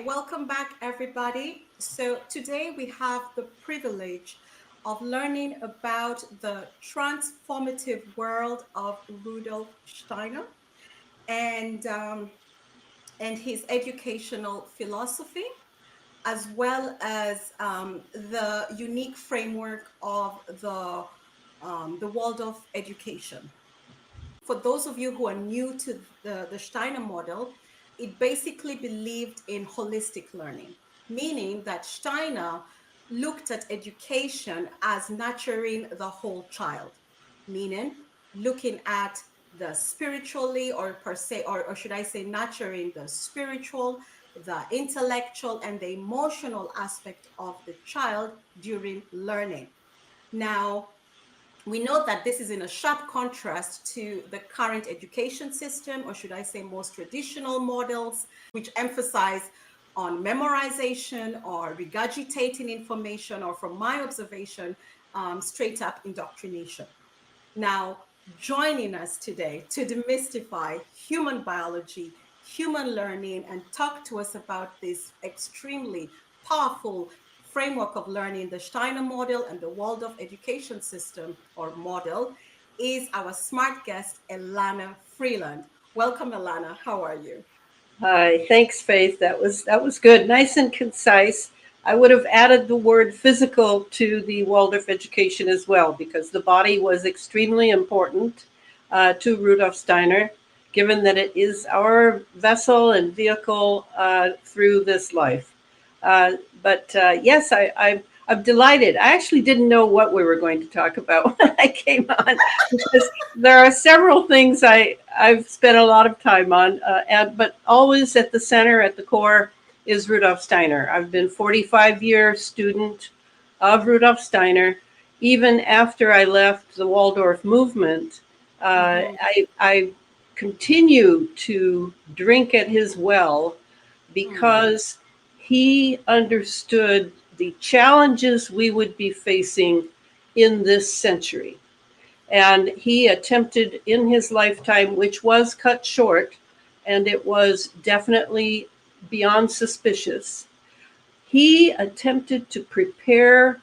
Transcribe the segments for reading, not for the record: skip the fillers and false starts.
welcome back, everybody. So, today we have the privilege of learning about the transformative world of Rudolf Steiner and, um, and his educational philosophy, as well as the unique framework of the Waldorf education. For those of you who are new to the Steiner model, it basically believed in holistic learning, meaning that Steiner looked at education as nurturing the whole child, meaning looking at the spiritually or per se, or should I say, nurturing the spiritual, the intellectual, and the emotional aspect of the child during learning. Now, we know that this is in a sharp contrast to the current education system, or should I say most traditional models, which emphasize on memorization or regurgitating information, or from my observation, straight up indoctrination. Now, joining us today to demystify human biology, human learning, and talk to us about this extremely powerful framework of learning, the Steiner model and the Waldorf education system or model, is our smart guest, Elana Freeland. Welcome, Elana. How are you? Hi, thanks, Faith. That was good, nice and concise. I would have added the word physical to the Waldorf education as well, because the body was extremely important to Rudolf Steiner, given that it is our vessel and vehicle through this life. But yes, I'm delighted. I actually didn't know what we were going to talk about when I came on, because there are several things I've spent a lot of time on, but always at the center, at the core, is Rudolf Steiner. I've been 45-year student of Rudolf Steiner. Even after I left the Waldorf movement, I continue to drink at his well because he understood the challenges we would be facing in this century. And he attempted in his lifetime, which was cut short, and it was definitely beyond suspicious, he attempted to prepare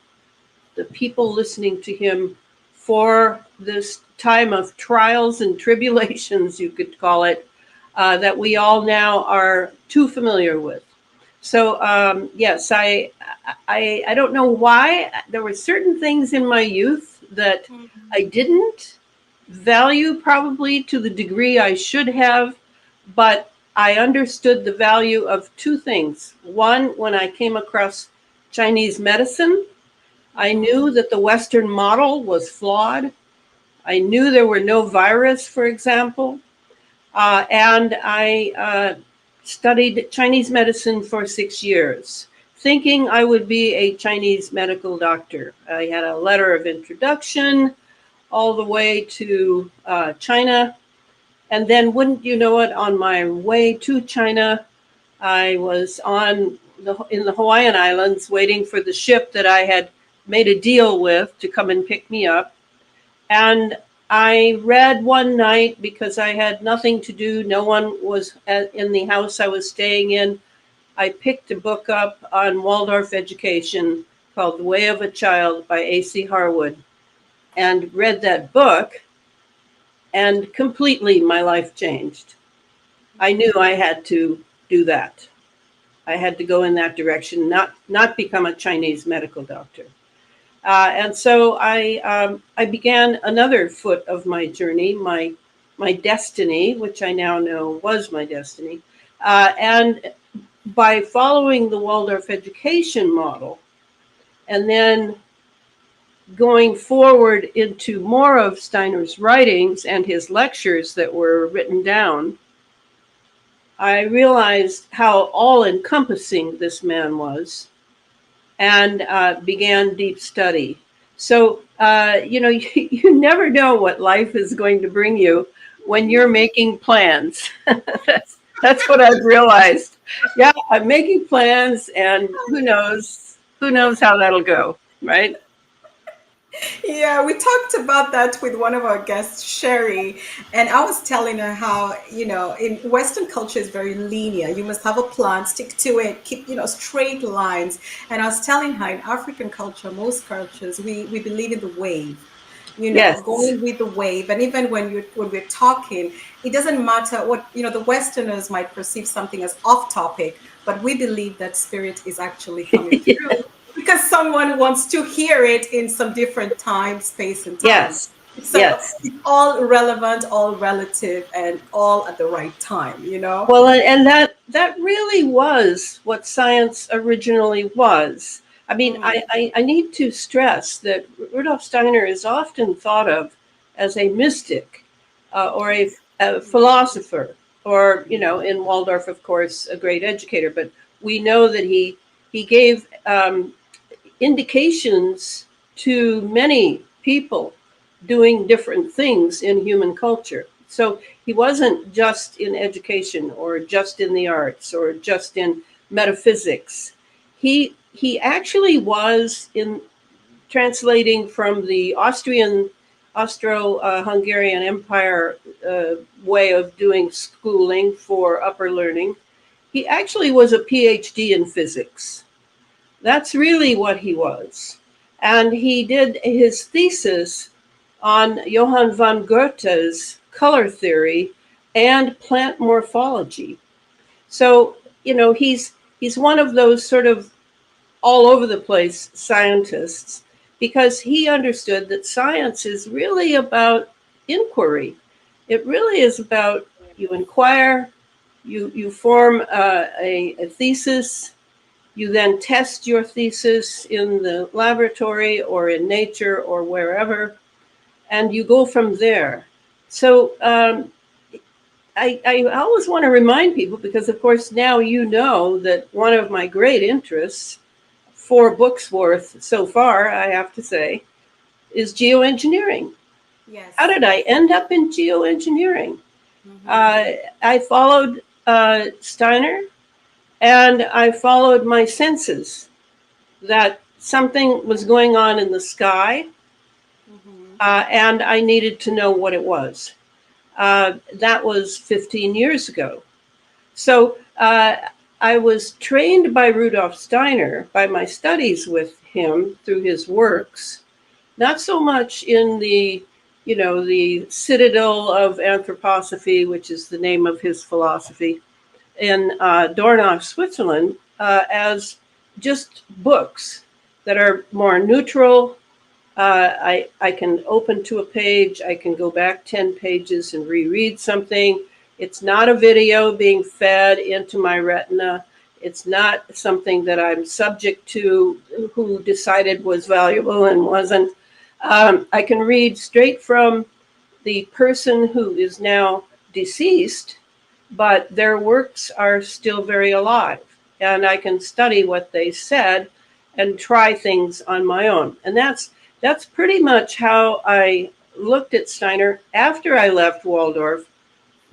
the people listening to him for this time of trials and tribulations, you could call it, that we all now are too familiar with. So yes, I don't know why. There were certain things in my youth that I didn't value, probably to the degree I should have, but I understood the value of two things. One, when I came across Chinese medicine, I knew that the Western model was flawed. I knew there were no virus, for example, and I studied Chinese medicine for 6 years, thinking I would be a Chinese medical doctor. I had a letter of introduction all the way to China. And then, wouldn't you know it, on my way to China, I was in the Hawaiian Islands waiting for the ship that I had made a deal with to come and pick me up. And I read one night, because I had nothing to do, no one was in the house I was staying in. I picked a book up on Waldorf education called The Way of a Child by A.C. Harwood, and read that book, and completely my life changed. I knew I had to do that. I had to go in that direction, not become a Chinese medical doctor. And so I began another foot of my journey, my destiny, which I now know was my destiny. And by following the Waldorf education model, and then going forward into more of Steiner's writings and his lectures that were written down, I realized how all-encompassing this man was, and began deep study. So, you never know what life is going to bring you when you're making plans. That's what I've realized. Yeah, I'm making plans, and who knows how that'll go, right? Yeah, we talked about that with one of our guests, Sherry, and I was telling her how, in Western culture is very linear. You must have a plan, stick to it, keep, straight lines. And I was telling her in African culture, most cultures, we believe in the wave. Yes. Going with the wave. And even when we're talking, it doesn't matter what, the Westerners might perceive something as off topic, but we believe that spirit is actually coming through because someone wants to hear it in some different time, space, and time. Yes. So Yes. it's all relevant, all relative, and all at the right time. Well, and that really was what science originally was. I mean, Mm, I need to stress that Rudolf Steiner is often thought of as a mystic or a philosopher, or in Waldorf, of course, a great educator. But we know that he gave indications to many people doing different things in human culture. So he wasn't just in education or just in the arts or just in metaphysics. He actually was in translating from the Austro-Hungarian Empire way of doing schooling for upper learning. He actually was a PhD in physics. That's really what he was. And he did his thesis on Johann von Goethe's color theory and plant morphology. So, he's one of those sort of all over the place scientists because he understood that science is really about inquiry. It really is about you inquire, you form a thesis, you then test your thesis in the laboratory or in nature or wherever, and you go from there. So I always want to remind people, because of course now you know that one of my great interests, 4 books worth so far, I have to say, is geoengineering. How yes. did I end up in geoengineering? Hmm. Uh, I followed Steiner, and I followed my senses that something was going on in the sky, Hmm. and I needed to know what it was. That was 15 years ago. So I was trained by Rudolf Steiner, by my studies with him through his works, not so much in the citadel of anthroposophy, which is the name of his philosophy, in Dornach, Switzerland, as just books that are more neutral. I can open to a page, I can go back 10 pages and reread something. It's not a video being fed into my retina. It's not something that I'm subject to, who decided was valuable and wasn't. I can read straight from the person who is now deceased, but their works are still very alive. And I can study what they said and try things on my own. And that's pretty much how I looked at Steiner after I left Waldorf.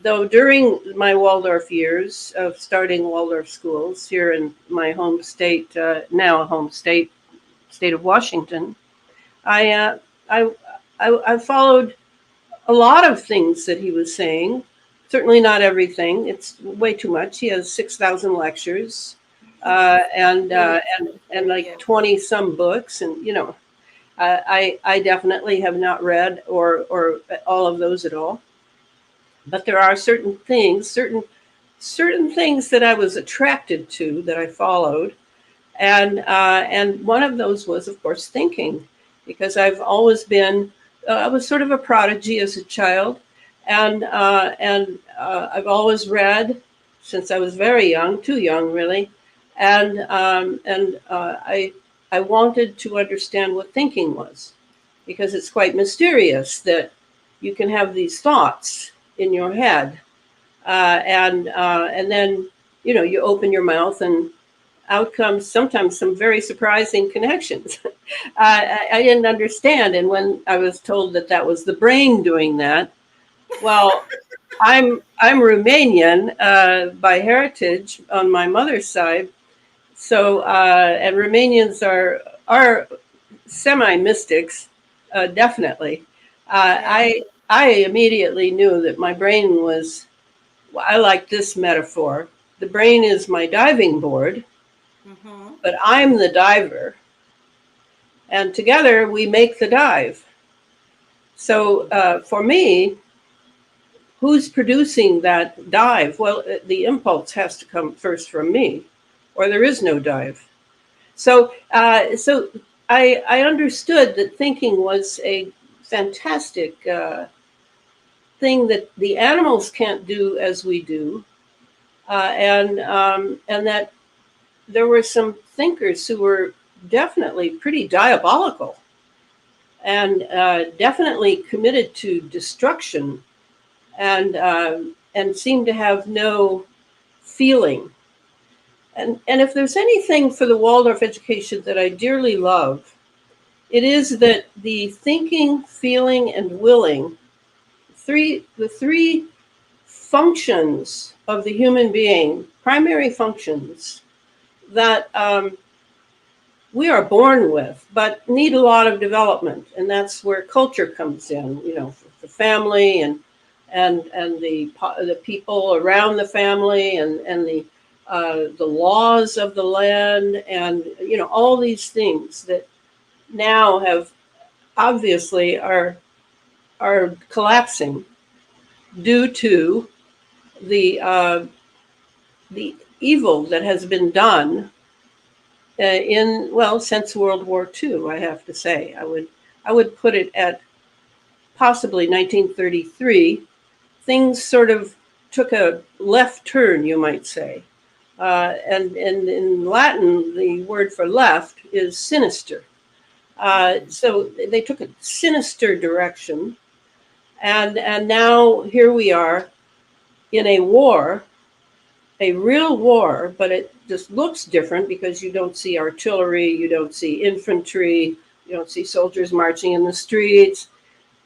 Though during my Waldorf years of starting Waldorf schools here in my home state, now a home state of Washington, I, uh, I, I followed a lot of things that he was saying. Certainly not everything. It's way too much. He has 6,000 lectures, and Really and extensive, like yes. 20 some books, and I definitely have not read or all of those at all. But there are certain things that I was attracted to, that I followed, and one of those was, of course, thinking, because I've always been I was sort of a prodigy as a child, and I've always read since I was very young, too young really, and I wanted to understand what thinking was, because it's quite mysterious that you can have these thoughts in your head, and then you open your mouth and out comes sometimes some very surprising connections. I didn't understand, and when I was told that that was the brain doing that, well, I'm Romanian by heritage on my mother's side, so and Romanians are semi mystics. Definitely. Yeah. I immediately knew that my brain was. I like this metaphor. The brain is my diving board, Mm-hmm. but I'm the diver, and together we make the dive. So for me, who's producing that dive? Well, the impulse has to come first from me, or there is no dive. So I understood that thinking was a fantastic thing that the animals can't do as we do, and that there were some thinkers who were definitely pretty diabolical and definitely committed to destruction and seemed to have no feeling. And if there's anything for the Waldorf education that I dearly love, it is that the thinking, feeling, and willing, the three functions of the human being, primary functions that we are born with, but need a lot of development, and that's where culture comes in. You know, the family and the people around the family and the laws of the land, and you know all these things that now have obviously are collapsing due to the the evil that has been done in well since World War II. I have to say, I would put it at possibly 1933. Things sort of took a left turn, you might say, and in Latin the word for left is sinister. So they took a sinister direction, and now here we are in a war, a real war, but it just looks different because you don't see artillery, you don't see infantry, you don't see soldiers marching in the streets,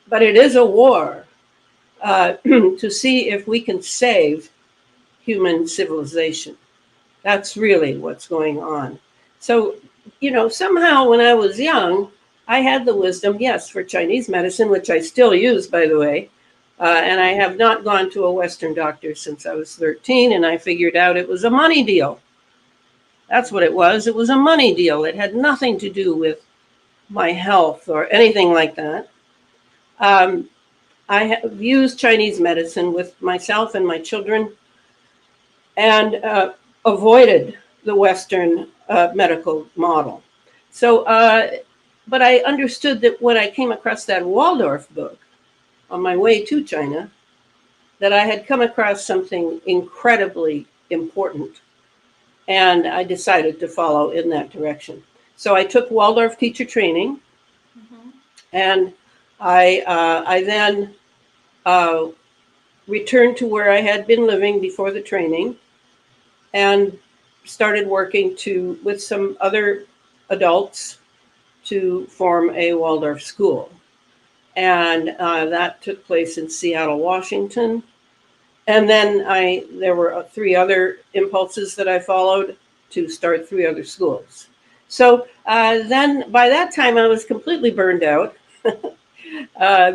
but it is a war to see if we can save human civilization. That's really what's going on. So, you know, somehow when I was young, I had the wisdom, yes, for Chinese medicine, which I still use, by the way. And I have not gone to a Western doctor since I was 13, and I figured out it was a money deal. That's what it was. It was a money deal. It had nothing to do with my health or anything like that. Um, I have used Chinese medicine with myself and my children and avoided the Western medical model. So, but I understood that when I came across that Waldorf book on my way to China, that I had come across something incredibly important, and I decided to follow in that direction. So I took Waldorf teacher training, Mm-hmm. and I then uh, returned to where I had been living before the training, and started working with some other adults to form a Waldorf school. And that took place in Seattle, Washington. And then there were three other impulses that I followed to start three other schools. So then by that time I was completely burned out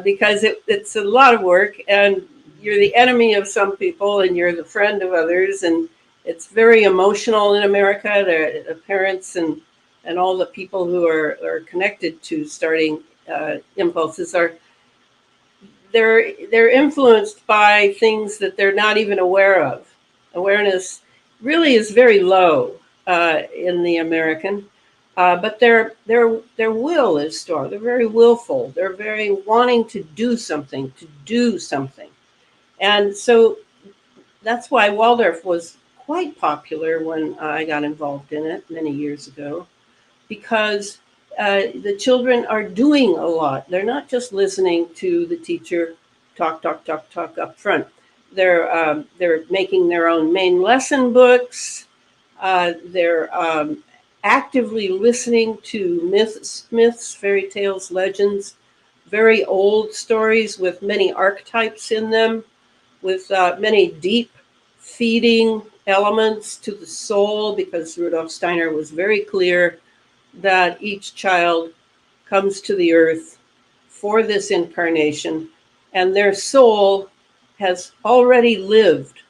because it's a lot of work, and you're the enemy of some people and you're the friend of others, and it's very emotional in America. The parents and all the people who are connected to starting impulses they're influenced by things that they're not even aware of. Awareness really is very low in the American, but their will is strong. They're very willful. They're very wanting to do something, and so that's why Waldorf was quite popular when I got involved in it many years ago, because the children are doing a lot. They're not just listening to the teacher talk, talk, talk, talk up front. They're making their own main lesson books. They're actively listening to myths, fairy tales, legends, very old stories with many archetypes in them, with many deep feeding elements to the soul, because Rudolf Steiner was very clear that each child comes to the earth for this incarnation, and their soul has already lived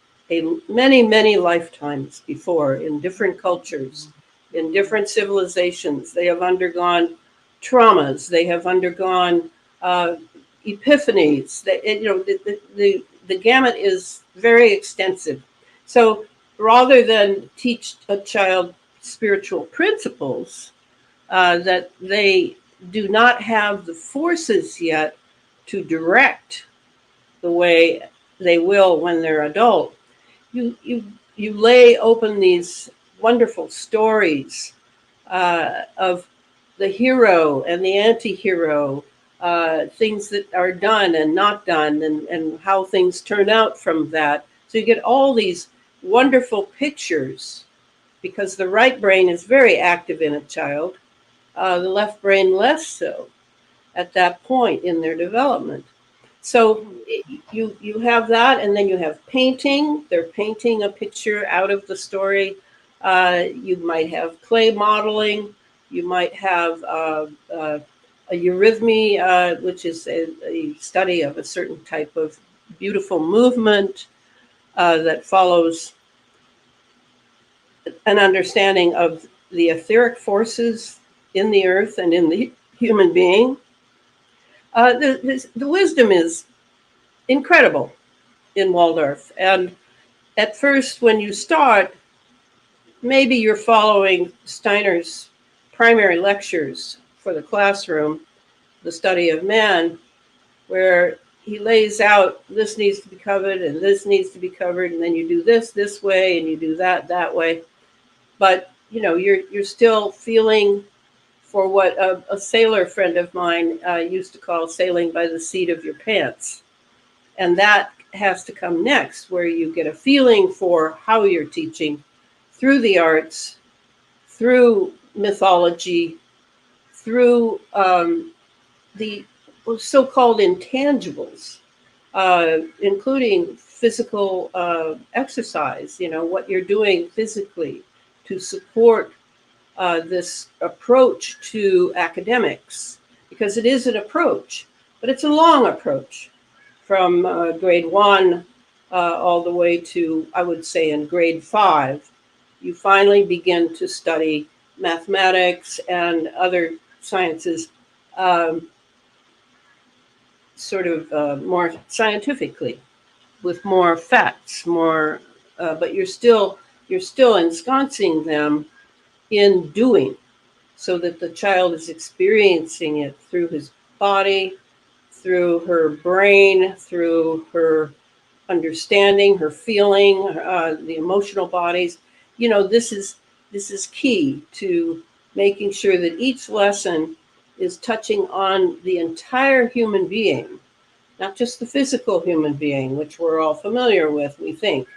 many, many lifetimes before in different cultures, in different civilizations. They have undergone traumas. They have undergone epiphanies. The gamut is very extensive. So rather than teach a child spiritual principles, that they do not have the forces yet to direct the way they will when they're adult, you lay open these wonderful stories of the hero and the anti-hero, things that are done and not done, and how things turn out from that. So you get all these wonderful pictures, because the right brain is very active in a child, the left brain less so at that point in their development. So you have that, and then you have painting. They're painting a picture out of the story. You might have clay modeling. You might have a eurythmy, which is a study of a certain type of beautiful movement that follows an understanding of the etheric forces in the earth and in the human being. The wisdom is incredible in Waldorf. And at first, when you start, maybe you're following Steiner's primary lectures for the classroom, the study of man, where he lays out this needs to be covered and this needs to be covered, and then you do this way, and you do that way. But you're still feeling for what a sailor friend of mine used to call sailing by the seat of your pants. And that has to come next, where you get a feeling for how you're teaching through the arts, through mythology, through the so-called intangibles, including physical exercise, what you're doing physically to support this approach to academics, because it is an approach, but it's a long approach from grade 1 all the way to, I would say, in grade 5, you finally begin to study mathematics and other sciences sort of more scientifically, with more facts, more, but you're still ensconcing them in doing, so that the child is experiencing it through his body, through her brain, through her understanding, her feeling, the emotional bodies. This is key to making sure that each lesson is touching on the entire human being, not just the physical human being, which we're all familiar with, we think,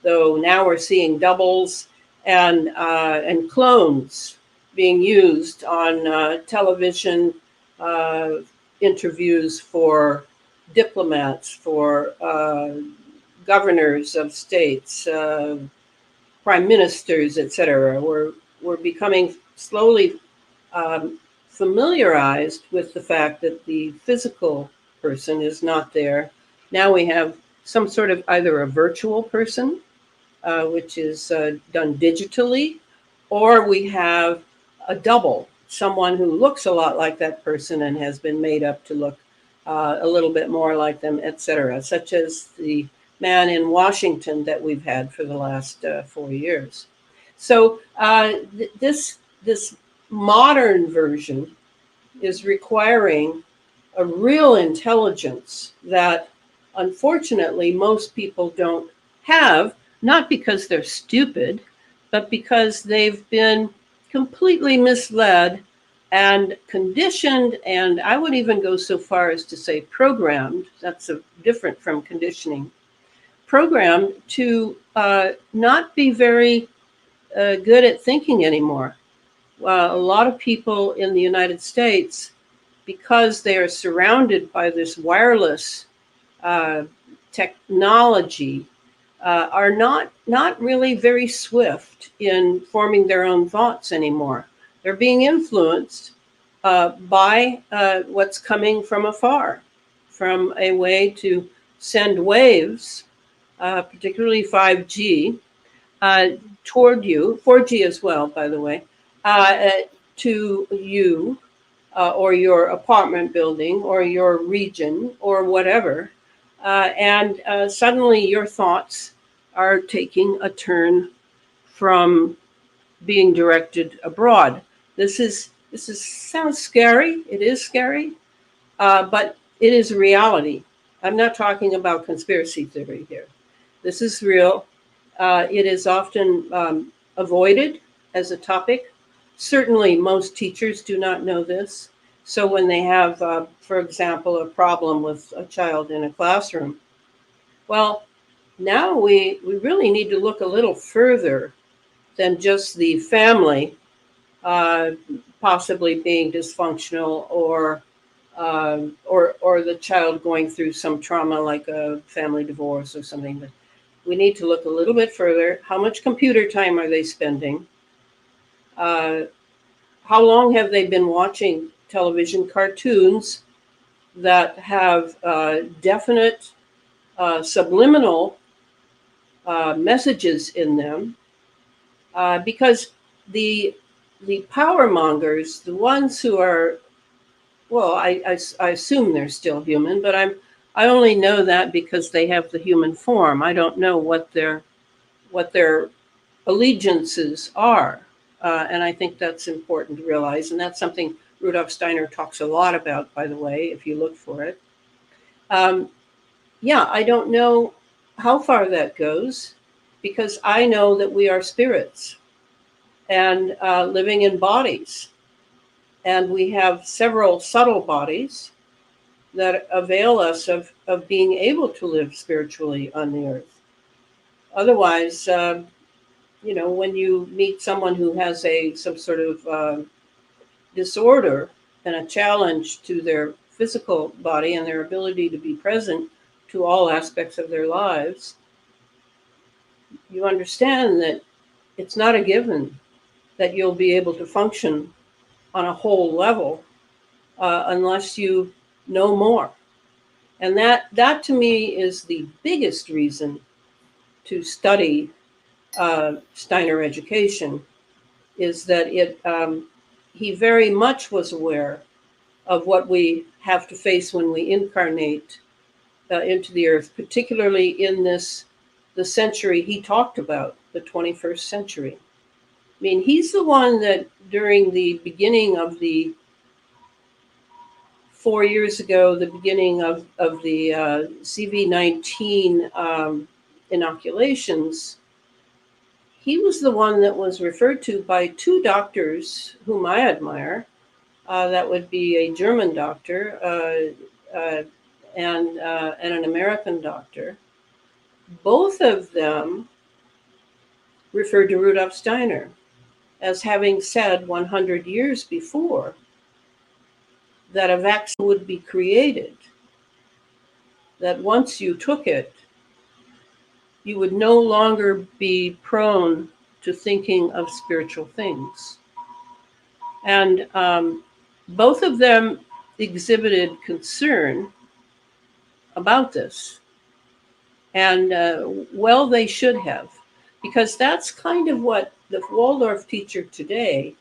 though now we're seeing doubles and clones being used on television, interviews for diplomats, for governors of states, prime ministers, etc. We're becoming slowly familiarized with the fact that the physical person is not there. Now we have some sort of either a virtual person, which is done digitally, or we have a double, someone who looks a lot like that person and has been made up to look a little bit more like them, etc., such as the man in Washington that we've had for the last 4 years. So this modern version is requiring a real intelligence that unfortunately most people don't have, not because they're stupid, but because they've been completely misled and conditioned, and I would even go so far as to say programmed. That's different from conditioning. Programmed to not be very good at thinking anymore. A lot of people in the United States, because they are surrounded by this wireless technology, are not really very swift in forming their own thoughts anymore. They're being influenced, by what's coming from afar, from a way to send waves, particularly 5G, toward you, 4G as well, by the way, to you or your apartment building or your region or whatever. And suddenly your thoughts are taking a turn from being directed abroad. This sounds scary. It is scary, but it is reality. I'm not talking about conspiracy theory here. This is real. It is often avoided as a topic. Certainly, most teachers do not know this. So when they have, for example, a problem with a child in a classroom, well, now we really need to look a little further than just the family uh, possibly being dysfunctional or the child going through some trauma like a family divorce or something. But we need to look a little bit further. How much computer time are they spending? How long have they been watching television cartoons that have definite subliminal messages in them? Because the power mongers, the ones who are, well, I assume they're still human, but I only know that because they have the human form. I don't know what their allegiances are, and I think that's important to realize. And that's something Rudolf Steiner talks a lot about, by the way, if you look for it. Yeah, I don't know how far that goes because I know that we are spirits and living in bodies. And we have several subtle bodies that avail us of being able to live spiritually on the earth. Otherwise, when you meet someone who has some sort of disorder and a challenge to their physical body and their ability to be present to all aspects of their lives, you understand that it's not a given that you'll be able to function on a whole level unless you know more. And that to me is the biggest reason to study Steiner education, is that he very much was aware of what we have to face when we incarnate into the earth, particularly in the century he talked about, the 21st century. I mean, he's the one that during the beginning of the 4 years ago, the beginning of the CV-19 inoculations, he was the one that was referred to by two doctors whom I admire. That would be a German doctor and an American doctor. Both of them referred to Rudolf Steiner as having said 100 years before that a vaccine would be created, that once you took it, you would no longer be prone to thinking of spiritual things. And both of them exhibited concern about this. And well, they should have, because that's kind of what the Waldorf teacher today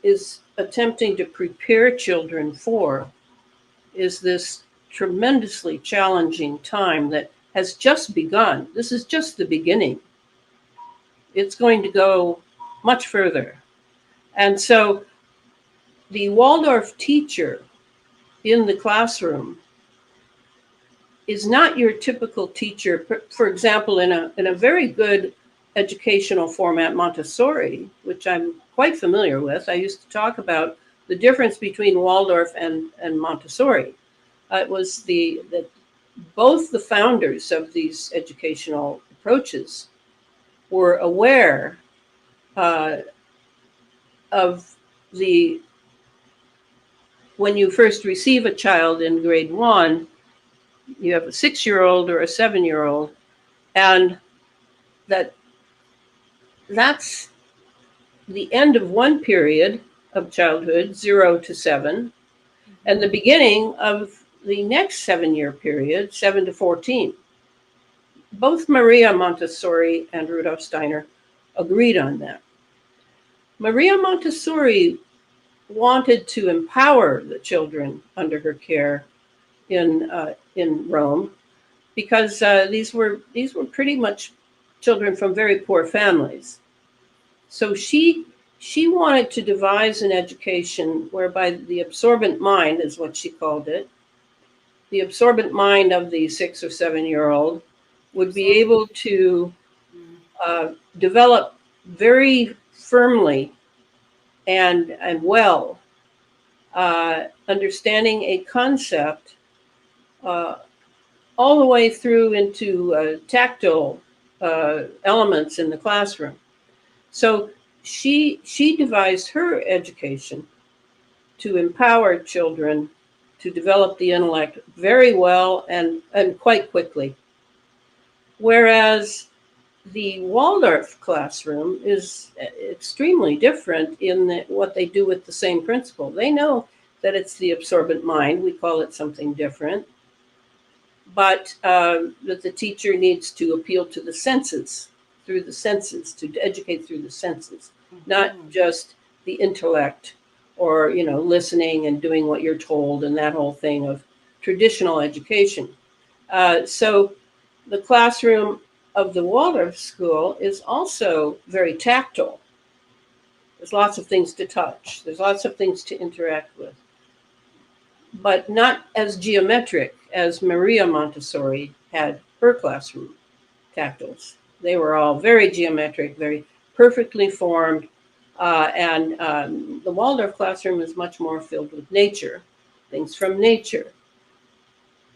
is attempting to prepare children for, is this tremendously challenging time that has just begun. This is just the beginning. It's going to go much further. And so the Waldorf teacher in the classroom is not your typical teacher. For example, in a very good educational format, Montessori, which I'm quite familiar with. I used to talk about the difference between Waldorf and Montessori. It was that both the founders of these educational approaches were aware of when you first receive a child in grade 1, you have a 6-year-old or a 7-year-old, and that's the end of one period, of childhood, 0 to 7, and the Mhm. beginning of the next 7-year period, 7 to 14. Both Maria Montessori and Rudolf Steiner agreed on that. Maria Montessori wanted to empower the children under her care in Rome because these were pretty much children from very poor families. So she wanted to devise an education whereby the absorbent mind, is what she called it, the absorbent mind of the 6 or 7-year-old would be Absorb. able to Mm. develop very firmly and well, understanding a concept uh, all the way through into tactile elements in the classroom. So she devised her education to empower children to develop the intellect very well and quite quickly. Whereas the Waldorf classroom is extremely different in what they do with the same principle. They know that it's the absorbent mind. We call it something different, but that the teacher needs to appeal to the senses, through the senses, to educate through the senses, not Mhm. just the intellect or listening and doing what you're told and that whole thing of traditional education. So the classroom of the Waldorf school is also very tactile. There's lots of things to touch. There's lots of things to interact with, but not as geometric as Maria Montessori had her classroom tactiles. They were all very geometric, very perfectly formed, and the Waldorf classroom is much more filled with nature, things from nature.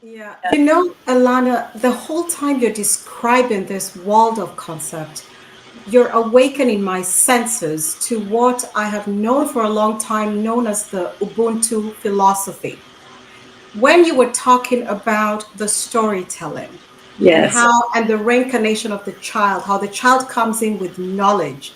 Yeah, you know, Elana, the whole time you're describing this Waldorf concept, you're awakening my senses to what I have known for a long time, known as the Ubuntu philosophy. When you were talking about the storytelling and Yes, how, and the reincarnation of the child, how the child comes in with knowledge,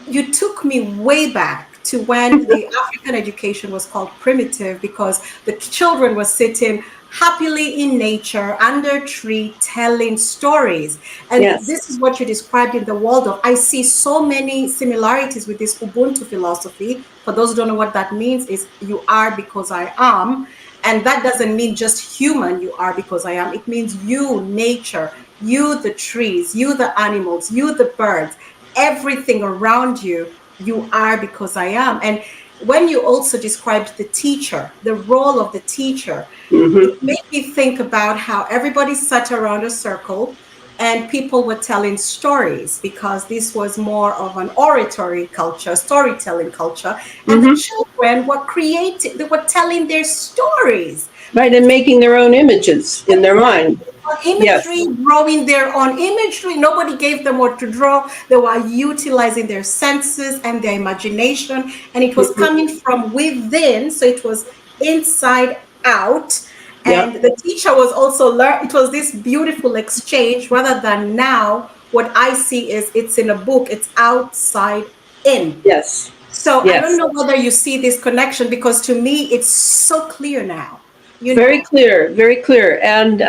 you took me way back to when the African education was called primitive because the children were sitting happily in nature under a tree telling stories. And yes. this is what you described in the Waldorf. I see so many similarities with this Ubuntu philosophy. For those who don't know what that means, is you are because I am. And that doesn't mean just human, you are because I am. It means you, nature, you, the trees, you, the animals, you, the birds, everything around you, you are because I am. And when you also described the teacher, the role of the teacher, it Hmm. made me think about how everybody sat around a circle and people were telling stories because this was more of an oratory culture, storytelling culture, and the Hmm. children were creating, they were telling their stories. Right, and making their own images in their mind. Imagery, Yes. drawing their own imagery. Nobody gave them what to draw. They were utilizing their senses and their imagination, and it was Hmm. coming from within. So it was inside out. Yep. And the teacher was also learn. It was this beautiful exchange rather than now. What I see is it's in a book, it's outside in. Yes. So I don't Yes. know whether you see this connection because to me it's so clear now. You Very know. clear. Very clear. And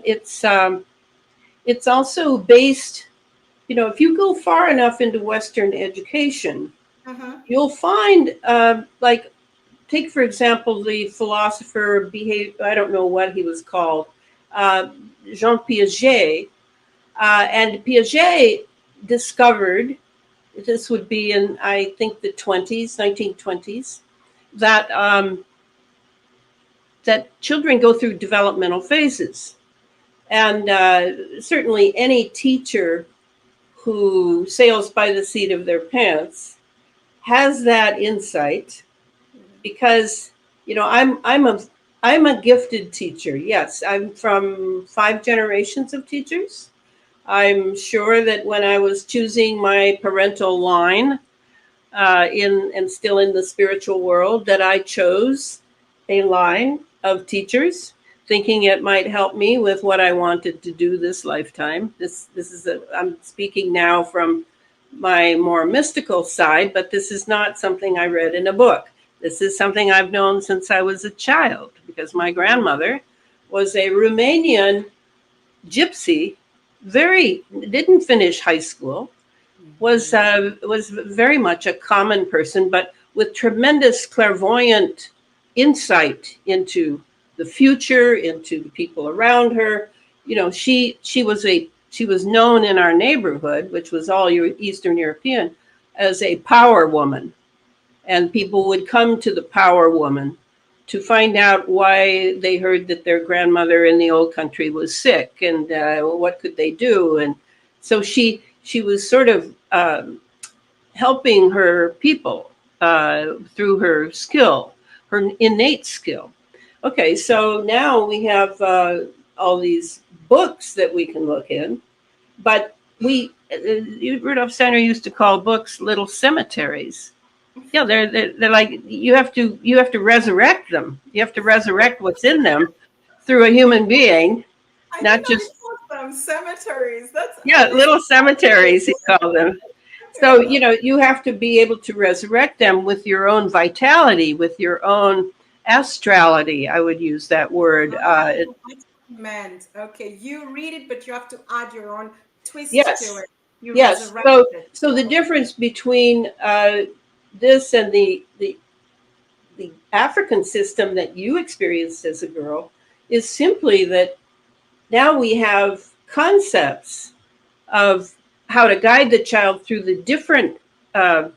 it's also based. If you go far enough into Western education, Uh-huh. you'll find, like, take for example the philosopher behave. I don't know what he was called, uh, Jean Piaget, and Piaget discovered, this would be in I think the 20s, 1920s, that that children go through developmental phases, and certainly any teacher who sails by the seat of their pants has that insight because I'm a gifted teacher. Yes, I'm from 5 generations of teachers. I'm sure that when I was choosing my parental line, in and still in the spiritual world, that I chose a line of teachers, thinking it might help me with what I wanted to do this lifetime. I'm speaking now from my more mystical side, but this is not something I read in a book. This is something I've known since I was a child, because my grandmother was a Romanian gypsy, very didn't finish high school, was very much a common person, but with tremendous clairvoyant insight into the future, into the people around her. You know, she was known in our neighborhood, which was all Eastern European, as a power woman, and people would come to the power woman to find out why they heard that their grandmother in the old country was sick, and what could they do. And so she was sort of helping her people through her skill, her innate skill. Okay, so now we have all these books that we can look in, but Rudolf Steiner used to call books little cemeteries. Yeah, they're like you have to resurrect them. You have to resurrect what's in them through a human being, I didn't not know you just called them cemeteries. That's yeah, little cemeteries he called them. So, you know, you have to be able to resurrect them with your own vitality, with your own astrality. I would use that word. that's what I meant. Okay, you read it, but you have to add your own twist to Yes, it. You yes. resurrect So, it. so the Okay. difference between this and the African system that you experienced as a girl is simply that now we have concepts of how to guide the child through the different uh,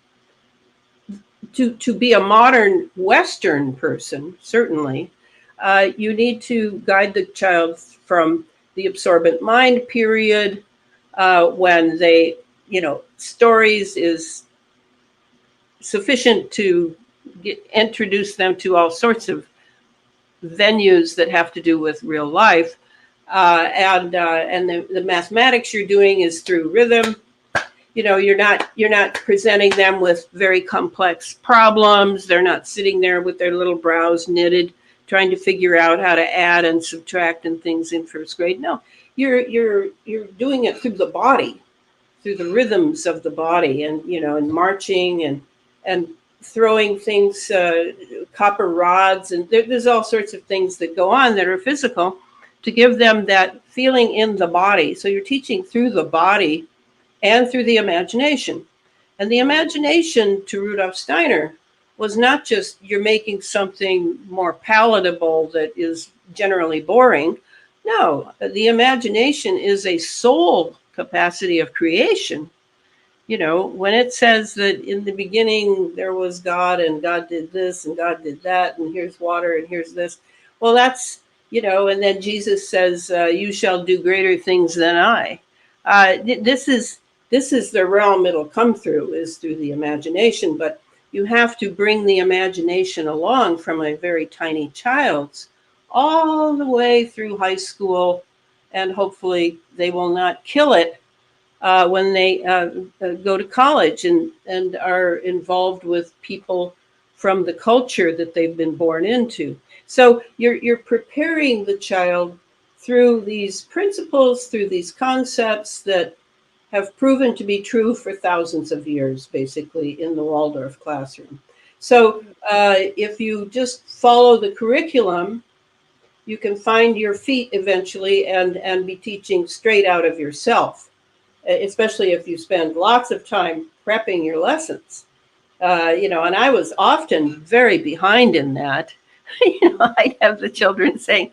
to be a modern Western person, certainly, you need to guide the child from the absorbent mind period, when they, you know, stories is sufficient to introduce them to all sorts of venues that have to do with real life. And the mathematics you're doing is through rhythm. You know, you're not presenting them with very complex problems. They're not sitting there with their little brows knitted trying to figure out how to add and subtract and things in first grade. No, you're doing it through the body, through the rhythms of the body, and you know, and marching and throwing things, copper rods, and there's all sorts of things that go on that are physical to give them that feeling in the body. So you're teaching through the body and through the imagination. And the imagination to Rudolf Steiner was not just you're making something more palatable that is generally boring. No, the imagination is a soul capacity of creation. You know, when it says that in the beginning there was God and God did this and God did that, and here's water and here's this, well, that's, you know, and then Jesus says, you shall do greater things than I. This is the realm it'll come through, is through the imagination, but you have to bring the imagination along from a very tiny child's all the way through high school, and hopefully they will not kill it when they go to college and are involved with people from the culture that they've been born into. So you're preparing the child through these principles, through these concepts that have proven to be true for thousands of years, basically, in the Waldorf classroom. So if you just follow the curriculum, you can find your feet eventually and be teaching straight out of yourself, especially if you spend lots of time prepping your lessons. You know, and I was often very behind in that. You know, I'd have the children saying,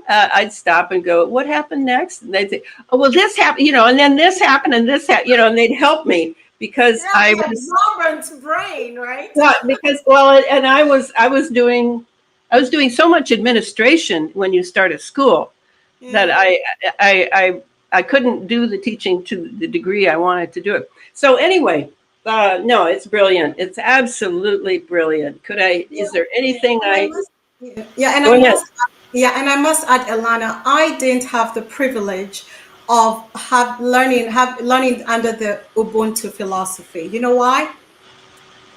I'd stop and go, "What happened next?" And they'd say, "Oh, well, this happened, you know, and then this happened, and this happened," you know, and they'd help me because Yeah, I the was, absorbent brain, right? yeah, because well, and I was doing so much administration when you start at school that Yeah. I I I couldn't do the teaching to the degree I wanted to do it. So anyway, no, it's brilliant. It's absolutely brilliant. Could I? Yeah, Is there yeah, anything and I I? must, yeah, and Go I ahead. must, yeah, and I must add, Elana, I didn't have the privilege of have learning under the Ubuntu philosophy. You know why?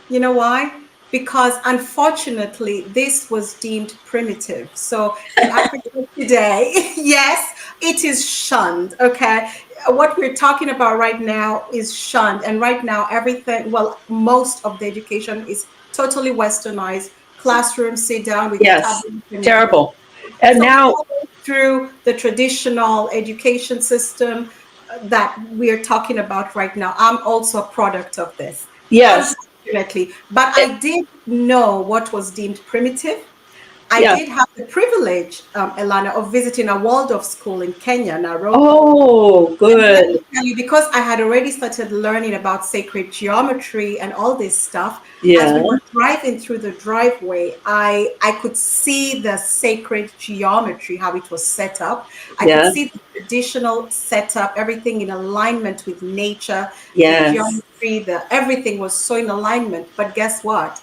You know why? because unfortunately this was deemed primitive. So in Africa today, yes, it is shunned. Okay, what we're talking about right now is shunned, and right now everything, well, most of the education is totally westernized. Classroom, sit down with your Yes, tablet and your phone. terrible. And So we now, don't go through the traditional education system that we're talking about right now. I'm also a product of this, yes, unfortunately. But it, I did know what was deemed primitive. I yeah. did have the privilege, Elana, of visiting a Waldorf school in Kenya, Nairobi. Oh, And let me good. tell you, because I had already started learning about sacred geometry and all this stuff, as we Yeah, were driving through the driveway, I could see the sacred geometry, how it was set up. I could yeah, see the traditional setup, everything in alignment with nature, the yes. geometry, the everything was so in alignment. But guess what?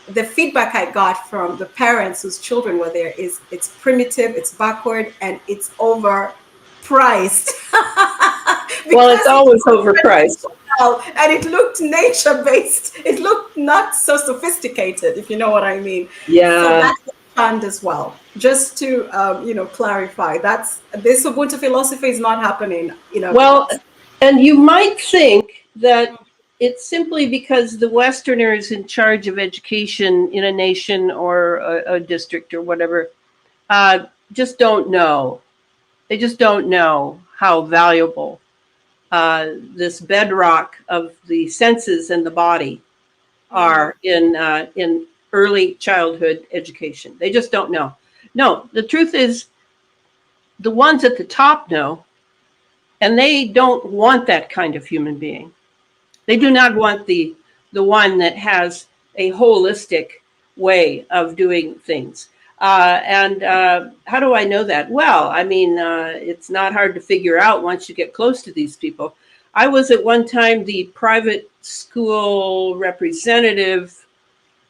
The feedback I got from the parents whose children were there is it's primitive, it's backward, and it's overpriced Well, it's because it always was overpriced. traditional and it looked nature based. It looked not so sophisticated, if you know what I mean. So Yeah. that's fun as well. Just to clarify, that's this Ubuntu philosophy is not happening. Well, and you might think that it's simply because the Westerners in charge of education in a nation or a district or whatever just don't know. They just don't know how valuable this bedrock of the senses and the body Mm, are in early childhood education. They just don't know. No, the truth is, the ones at the top know, and they don't want that kind of human being. They do not want the one that has a holistic way of doing things. And how do I know that? Well, I mean, it's not hard to figure out once you get close to these people. I was at one time the private school representative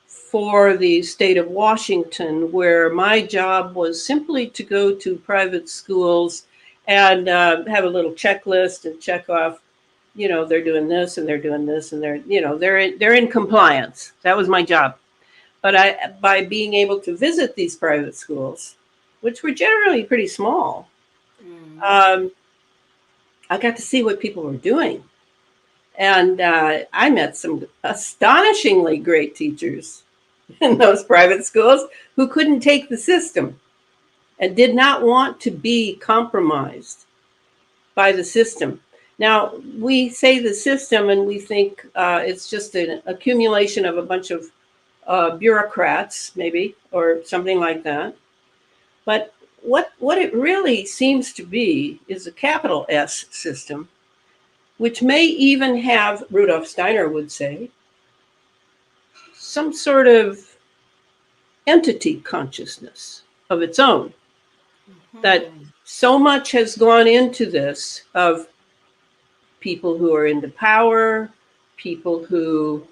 for the state of Washington, where my job was simply to go to private schools and have a little checklist and check off, they're doing this and they're doing this and they're in compliance. That was my job. But by being able to visit these private schools, which were generally pretty small, mm, um, I got to see what people were doing. And I met some astonishingly great teachers in those private schools who couldn't take the system and did not want to be compromised by the system. Now, we say the system and we think it's just an accumulation of a bunch of bureaucrats, maybe, or something like that. But what it really seems to be is a capital S system, which may even have, Rudolf Steiner would say, some sort of entity consciousness of its own. That mhm, so much has gone into this of people who are into power, people who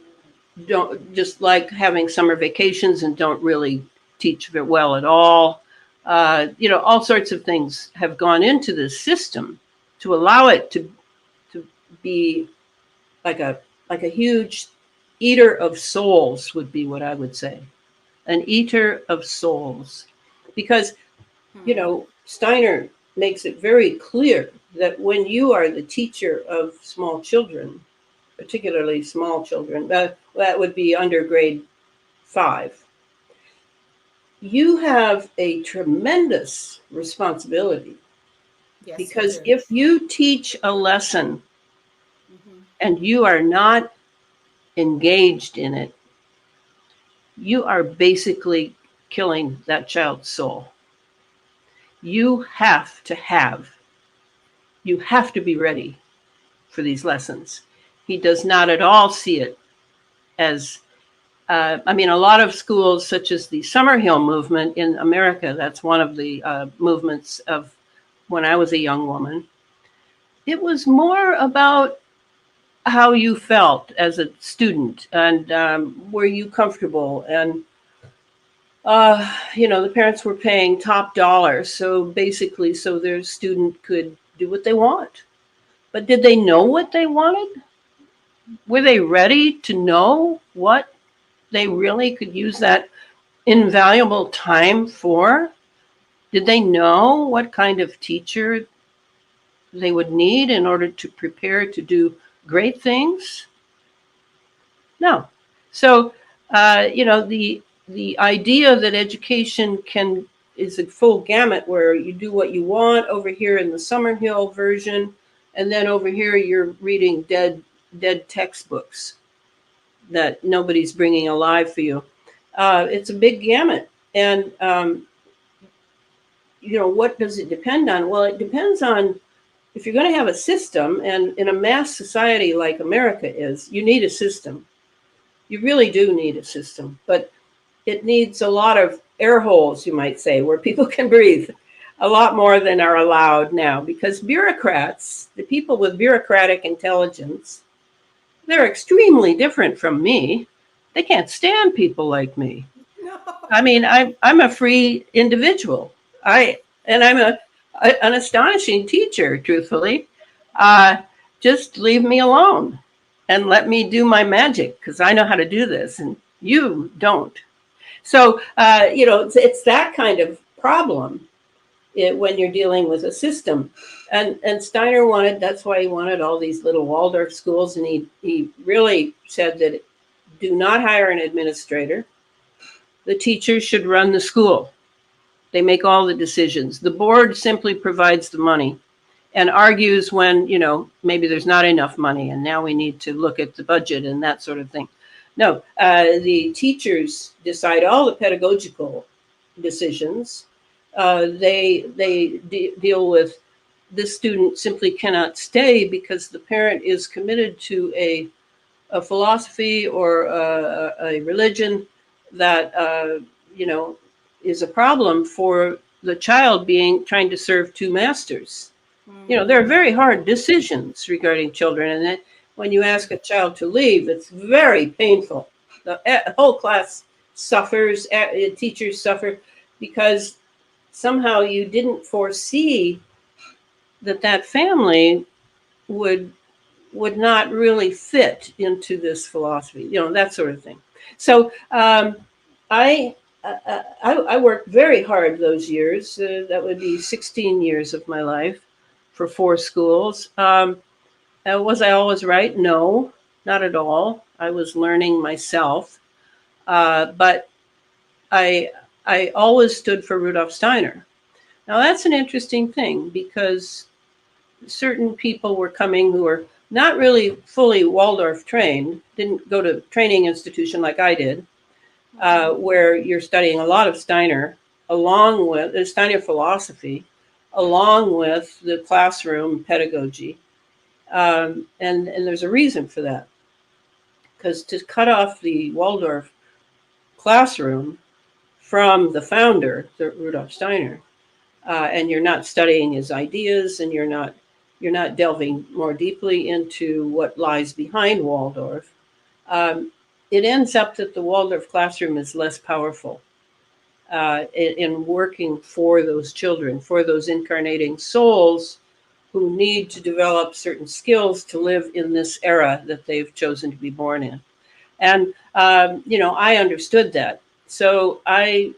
don't just like having summer vacations and don't really teach very well at all. All sorts of things have gone into this system to allow it to be like a huge eater of souls would be what I would say, an eater of souls, because mm. Steiner makes it very clear that when you are the teacher of small children, particularly small children, that would be under grade 5, you have a tremendous responsibility, Yes, you because do. if you teach a lesson Mhm. and you are not engaged in it, you are basically killing that child's soul. You have to be ready for these lessons. He does not at all see it as, a lot of schools, such as the Summerhill movement in America, that's one of the movements of when I was a young woman. It was more about how you felt as a student and were you comfortable. And, the parents were paying top dollar. So basically, so their student could do what they want. But did they know what they wanted? Were they ready to know what they really could use that invaluable time for? Did they know what kind of teacher they would need in order to prepare to do great things? No. So, the idea that education is a full gamut where you do what you want over here in the Summerhill version, and then over here you're reading dead textbooks that nobody's bringing alive for you. It's a big gamut, and what does it depend on? Well, it depends on if you're going to have a system, and in a mass society like America is, you need a system. You really do need a system, but it needs a lot of air holes, you might say, where people can breathe a lot more than are allowed now, because bureaucrats, the people with bureaucratic intelligence, they're extremely different from me. They can't stand people like me. No. I mean, I'm a free individual. I'm an astonishing teacher, truthfully. Uh, just leave me alone and let me do my magic, because I know how to do this and you don't. So, it's that kind of problem when you're dealing with a system. And Steiner that's why he wanted all these little Waldorf schools. And he really said that do not hire an administrator. The teachers should run the school. They make all the decisions. The board simply provides the money and argues when, maybe there's not enough money and now we need to look at the budget and that sort of thing. No, the teachers decide all the pedagogical decisions. They deal with this student simply cannot stay because the parent is committed to a philosophy or a religion that is a problem for the child trying to serve two masters. There are very hard decisions regarding children, and that when you ask a child to leave, it's very painful. The whole class suffers, teachers suffer, because somehow you didn't foresee that family would not really fit into this philosophy, that sort of thing. So I worked very hard those years. That would be 16 years of my life for 4 schools. Was I always right? No, not at all. I was learning myself, but I always stood for Rudolf Steiner. Now that's an interesting thing, because certain people were coming who were not really fully Waldorf trained, didn't go to training institution like I did, where you're studying a lot of Steiner, along with the Steiner philosophy, along with the classroom pedagogy. And there's a reason for that. Because to cut off the Waldorf classroom from the founder, Rudolf Steiner, and you're not studying his ideas, and you're not delving more deeply into what lies behind Waldorf, it ends up that the Waldorf classroom is less powerful in working for those children, for those incarnating souls who need to develop certain skills to live in this era that they've chosen to be born in. And I understood that. So I'm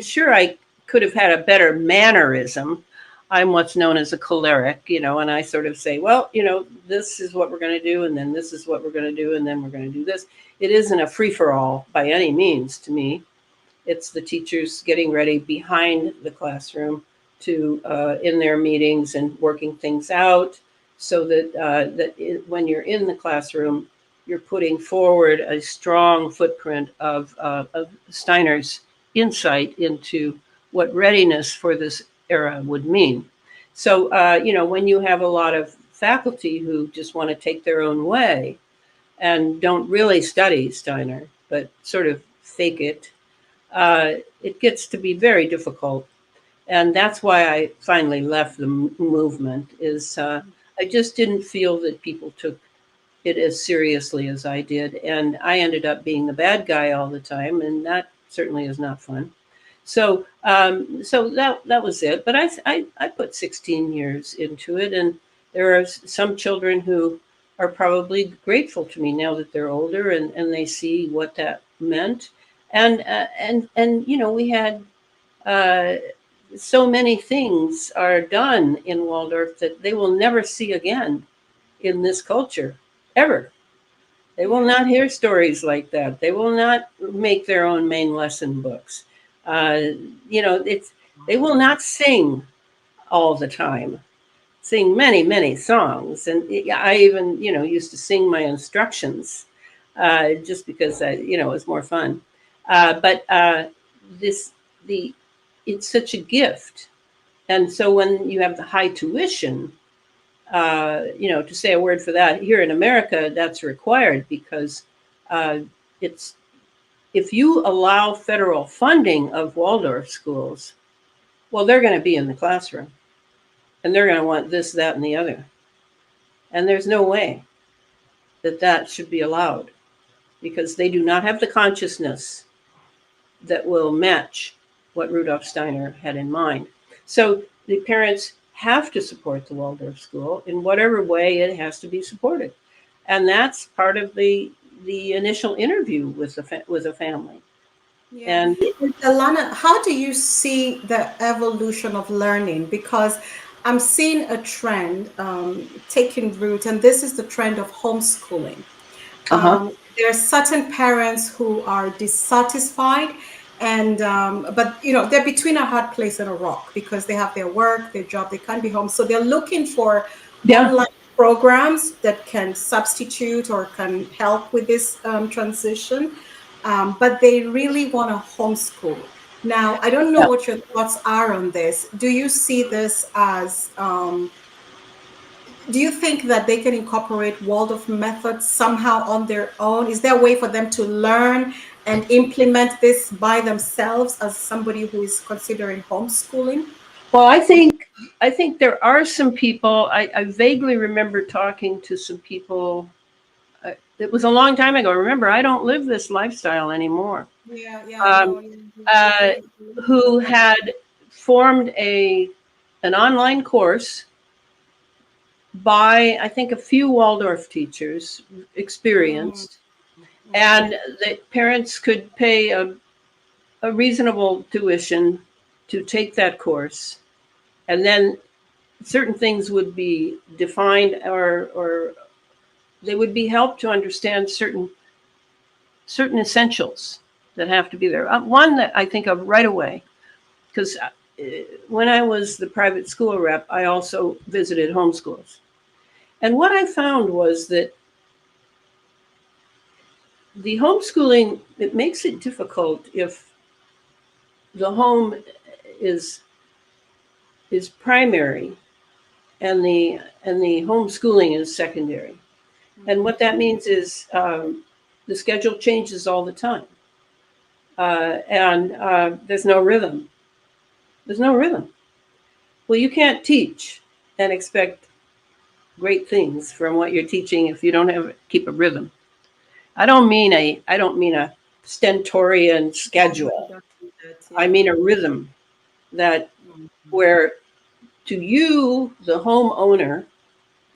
sure I could have had a better mannerism. I'm what's known as a choleric, and I sort of say, well, this is what we're going to do, and then this is what we're going to do, and then we're going to do this. It isn't a free-for-all by any means to me. It's the teachers getting ready behind the classroom to in their meetings and working things out, so that when you're in the classroom, you're putting forward a strong footprint of Steiner's insight into what readiness for this era would mean. So, when you have a lot of faculty who just want to take their own way and don't really study Steiner, but sort of fake it, it gets to be very difficult. And that's why I finally left the movement, is I just didn't feel that people took it as seriously as I did. And I ended up being the bad guy all the time, and that certainly is not fun. So that was it. But I put 16 years into it, and there are some children who are probably grateful to me now that they're older and they see what that meant. And you know, we had uh, so many things are done in Waldorf that they will never see again in this culture ever. They will Yeah. not hear stories like that. They will not make their own main lesson books. Uh, you know, they will Wow. not sing all the time. Sing many, many songs, and I even, you know, used to sing my instructions just because you know, it was more fun. But this the it's such a gift, and so when you have the high tuition, you know, to say a word for that here in America, that's required because uh, it's if you allow federal funding of Waldorf schools, well, they're going to be in the classroom and they're going to want this, that, and the other. And there's no way that that should be allowed because they do not have the consciousness that will match what Rudolf Steiner had in mind. So the parents have to support the Waldorf school in whatever way it has to be supported. And that's part of the initial interview with with a family. Yeah. And And Elana, how do you see the evolution of learning? Because I'm seeing a trend taking root, and this is the trend of homeschooling. uh-huh. There are certain parents who are dissatisfied, and but you know they're between a hard place and a rock because they have their work, their job, they can't be home, so they're looking for Yeah. online programs that can substitute or can help with this transition, but they really want to homeschool. Now, I don't know Yeah. what your thoughts are on this. Do you see this as do you think that they can incorporate Waldorf methods somehow on their own? Is there a way for them to learn and implement this by themselves as somebody who is considering homeschooling? Well, I think there are some people. I vaguely remember talking to some people. It was a long time ago. Remember, I don't live this lifestyle anymore. Yeah, yeah, I Um, know. You uh, really do. who had formed an online course by I think a few Waldorf teachers, Mm, experienced, and okay. the parents could pay a reasonable tuition to take that course, and then certain things would be defined or they would be helped to understand certain essentials that have to be there. One that I think of right away, because when I was the private school rep, I also visited homeschools. And what I found was that the homeschooling, it makes it difficult if the home is is primary and the homeschooling is secondary. And what that Mhm. means is the schedule changes all the time, and there's no rhythm. There's no rhythm. Well, you can't teach and expect great things from what you're teaching if you don't have keep a rhythm. I don't mean a stentorian Yeah, no, you schedule. don't do that. I Yeah. mean a rhythm that Mhm. where to you, the homeowner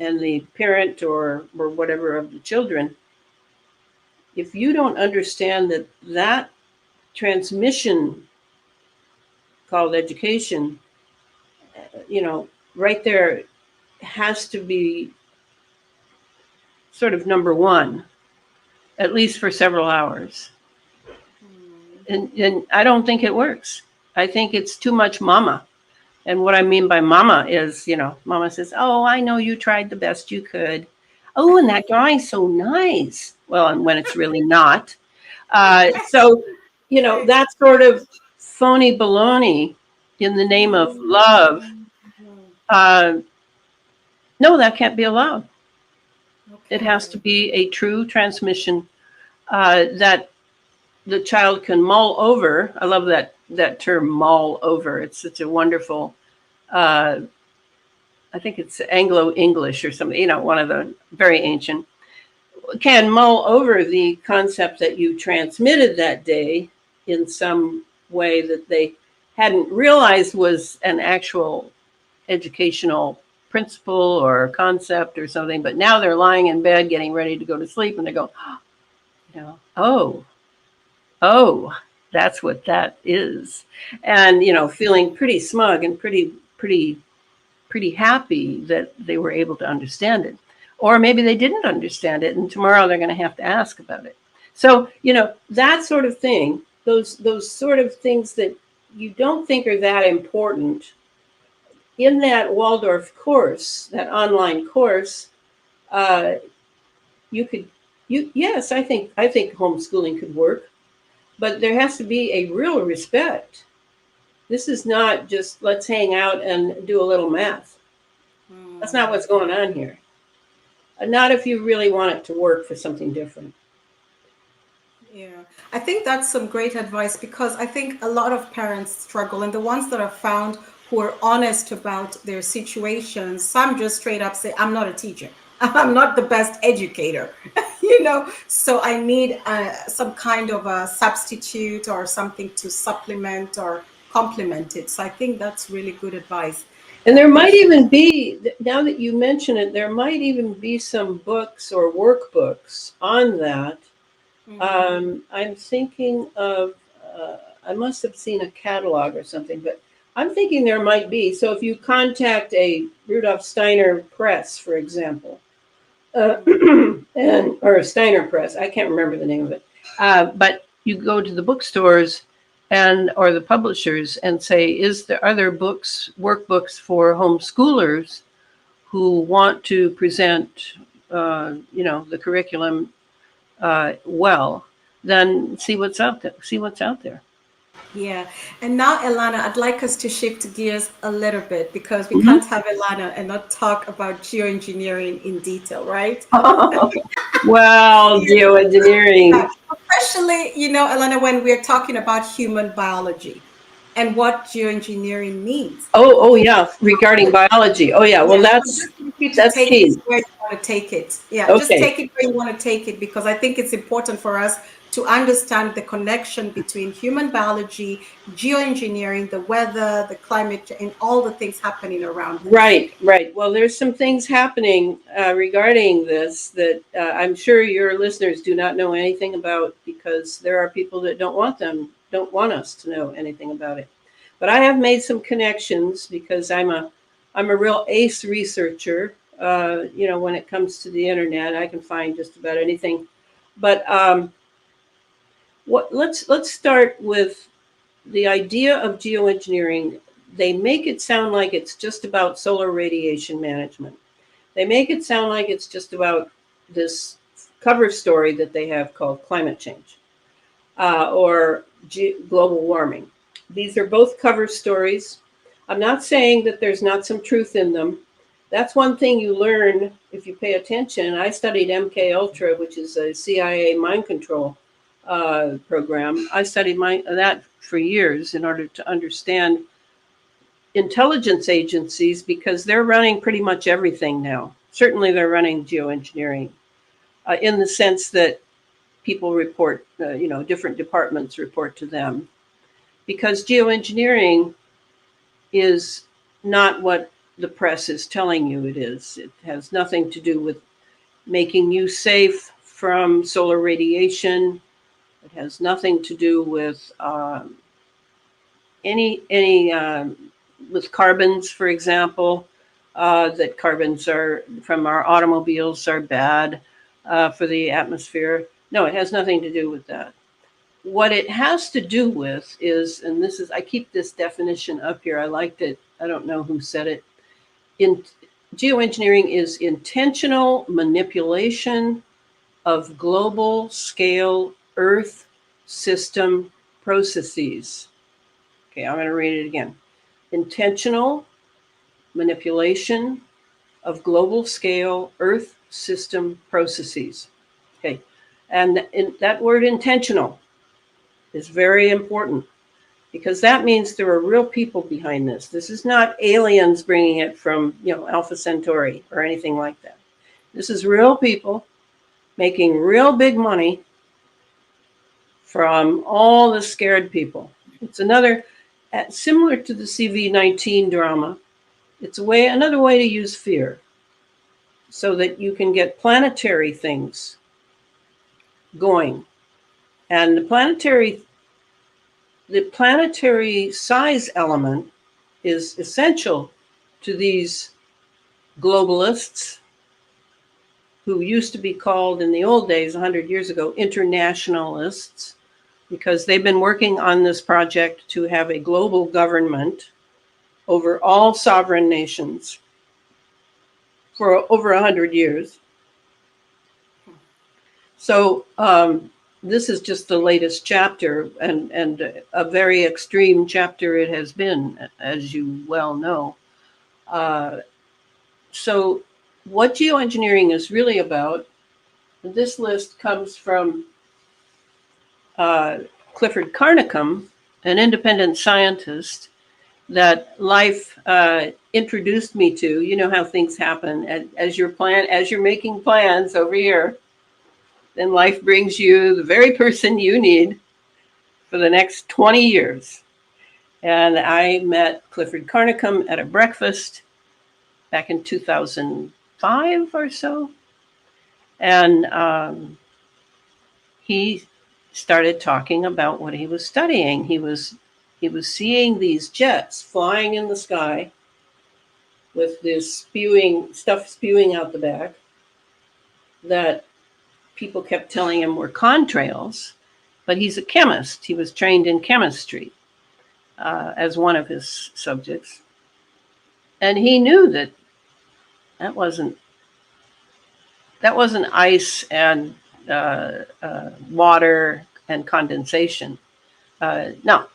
and the parent or whatever of the children, if you don't understand that that transmission called education, you know, right there has to be sort of number one, at least for several hours. Mm. And I don't think it works. I think it's too much mama. And what I mean by mama is, you know, mama says, "Oh, I know you tried the best you could. Oh, and that drawing's so nice." Well, and when it's really not. So, you know, Okay. that sort of phony baloney in the name of love, Mhm. uh, no, that can't be allowed. It has to Okay. be a true transmission that the child can mull over. I love that term, mull over. It's such a wonderful. Uh, I think it's Anglo English or something. You know, one of the very ancient can mull over the concept that you transmitted that day in some way that they hadn't realized was an actual educational principle or concept or something, but now they're lying in bed getting ready to go to sleep and they go, oh, that's what that is. And, feeling pretty smug and pretty happy that they were able to understand it. Or maybe they didn't understand it and tomorrow they're going to have to ask about it. So, that sort of thing, those sort of things that you don't think are that important in that Waldorf course, that online course, uh, you could, yes, I think homeschooling could work, but there has to be a real respect. This is not just let's hang out and do a little math. That's not what's going on here. Not if you really want it to work for something different. Yeah, I think that's some great advice because I think a lot of parents struggle, and the ones that I've found who are honest about their situations, some just straight up say, I'm not a teacher. I'm not the best educator, so I need some kind of a substitute or something to supplement or complement it. So I think that's really good advice. And there Thank might you. even be, now that you mention it, there might even be some books or workbooks on that. Hmm. I'm thinking of, I must have seen a catalog or something, but I'm thinking there might be. So if you contact a Rudolf Steiner press, for example, and or a Steiner press, I can't remember the name of it, but you go to the bookstores and or the publishers and say, are there workbooks for homeschoolers who want to present, the curriculum well, then see what's out there. See what's out there. Yeah. And now, Elana, I'd like us to shift gears a little bit because we Mhm. can't have Elana and not talk about geoengineering in detail, right? Well, Yeah. geoengineering. Especially, Elana, when we're talking about human biology and what geoengineering means. Oh, yeah. Regarding biology. Oh, yeah. Yeah, Well, so just need you to that's take this key. where you want to take it. Yeah, just Okay. take it where you want to take it because I think it's important for us to understand the connection between human biology, geoengineering, the weather, the climate, and all the things happening around this. Right, right. Well, there's some things happening regarding this that I'm sure your listeners do not know anything about because there are people that don't want us to know anything about it. But I have made some connections because I'm a real ace researcher. When it comes to the internet, I can find just about anything. But let's start with the idea of geoengineering. They make it sound like it's just about solar radiation management. They make it sound like it's just about this cover story that they have called climate change or global warming. These are both cover stories. I'm not saying that there's not some truth in them. That's one thing you learn if you pay attention. I studied MK Ultra, which is a CIA mind control program. I studied that for years in order to understand intelligence agencies because they're running pretty much everything now. Certainly, they're running geoengineering in the sense that people report, different departments report to them because geoengineering is not what the press is telling you it is. It has nothing to do with making you safe from solar radiation. It has nothing to do with any with carbons, for example. That carbons are from our automobiles are bad for the atmosphere. No, it has nothing to do with that. What it has to do with is, and this is, I keep this definition up here. I liked it. I don't know who said it. In geoengineering is intentional manipulation of global scale Earth system processes. Okay, I'm going to read it again. Intentional manipulation of global scale Earth system processes. Okay, and that word intentional is very important because that means there are real people behind this. This is not aliens bringing it from, Alpha Centauri or anything like that. This is real people making real big money from all the scared people. It's another, similar to the CV-19 drama, It's another way to use fear so that you can get planetary things going. And the planetary size element is essential to these globalists who used to be called in the old days, 100 years ago, internationalists, because they've been working on this project to have a global government over all sovereign nations for over 100 years. So this is just the latest chapter, and a very extreme chapter it has been, as you well know. So what geoengineering is really about, this list comes from Clifford Carnicom, an independent scientist that life introduced me to. You know how things happen as you're making plans over here, then life brings you the very person you need for the next 20 years. And I met Clifford Carnicom at a breakfast back in 2005 or so. And he started talking about what he was studying. He was seeing these jets flying in the sky with this stuff spewing out the back that people kept telling him were contrails, but he's a chemist. He was trained in chemistry as one of his subjects. And he knew that that wasn't ice and water and condensation. No,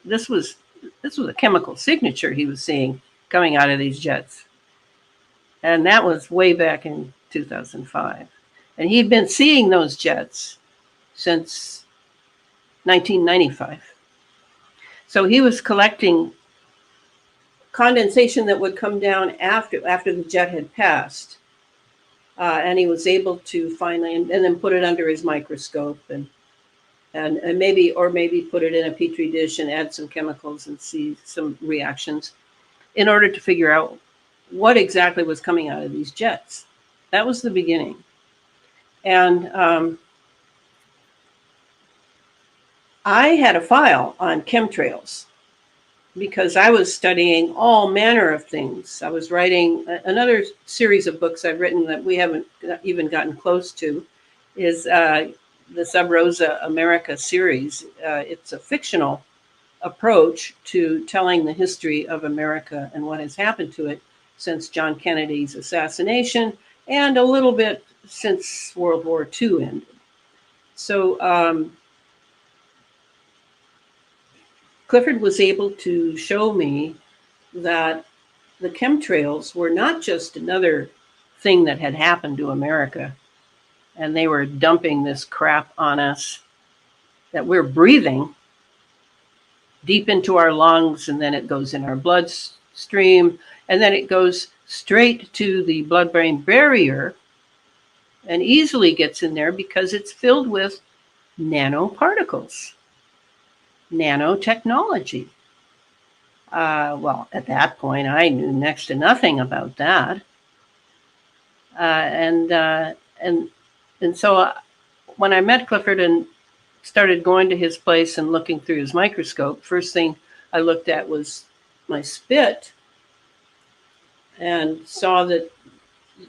this was a chemical signature he was seeing coming out of these jets. And that was way back in 2005. And he'd been seeing those jets since 1995. So he was collecting condensation that would come down after the jet had passed. And he was able to finally, and then put it under his microscope and maybe put it in a petri dish and add some chemicals and see some reactions in order to figure out what exactly was coming out of these jets. That was the beginning. And I had a file on chemtrails because I was studying all manner of things. I was writing another series of books I've written that we haven't even gotten close to is the Sub Rosa America series. It's a fictional approach to telling the history of America and what has happened to it since John Kennedy's assassination and a little bit since World War II ended. So Clifford was able to show me that the chemtrails were not just another thing that had happened to America, and they were dumping this crap on us that we're breathing deep into our lungs, and then it goes in our bloodstream, and then it goes straight to the blood-brain barrier and easily gets in there because it's filled with nanoparticles, nanotechnology. Well, at that point, I knew next to nothing about that. And so when I met Clifford and started going to his place and looking through his microscope, first thing I looked at was my spit and saw that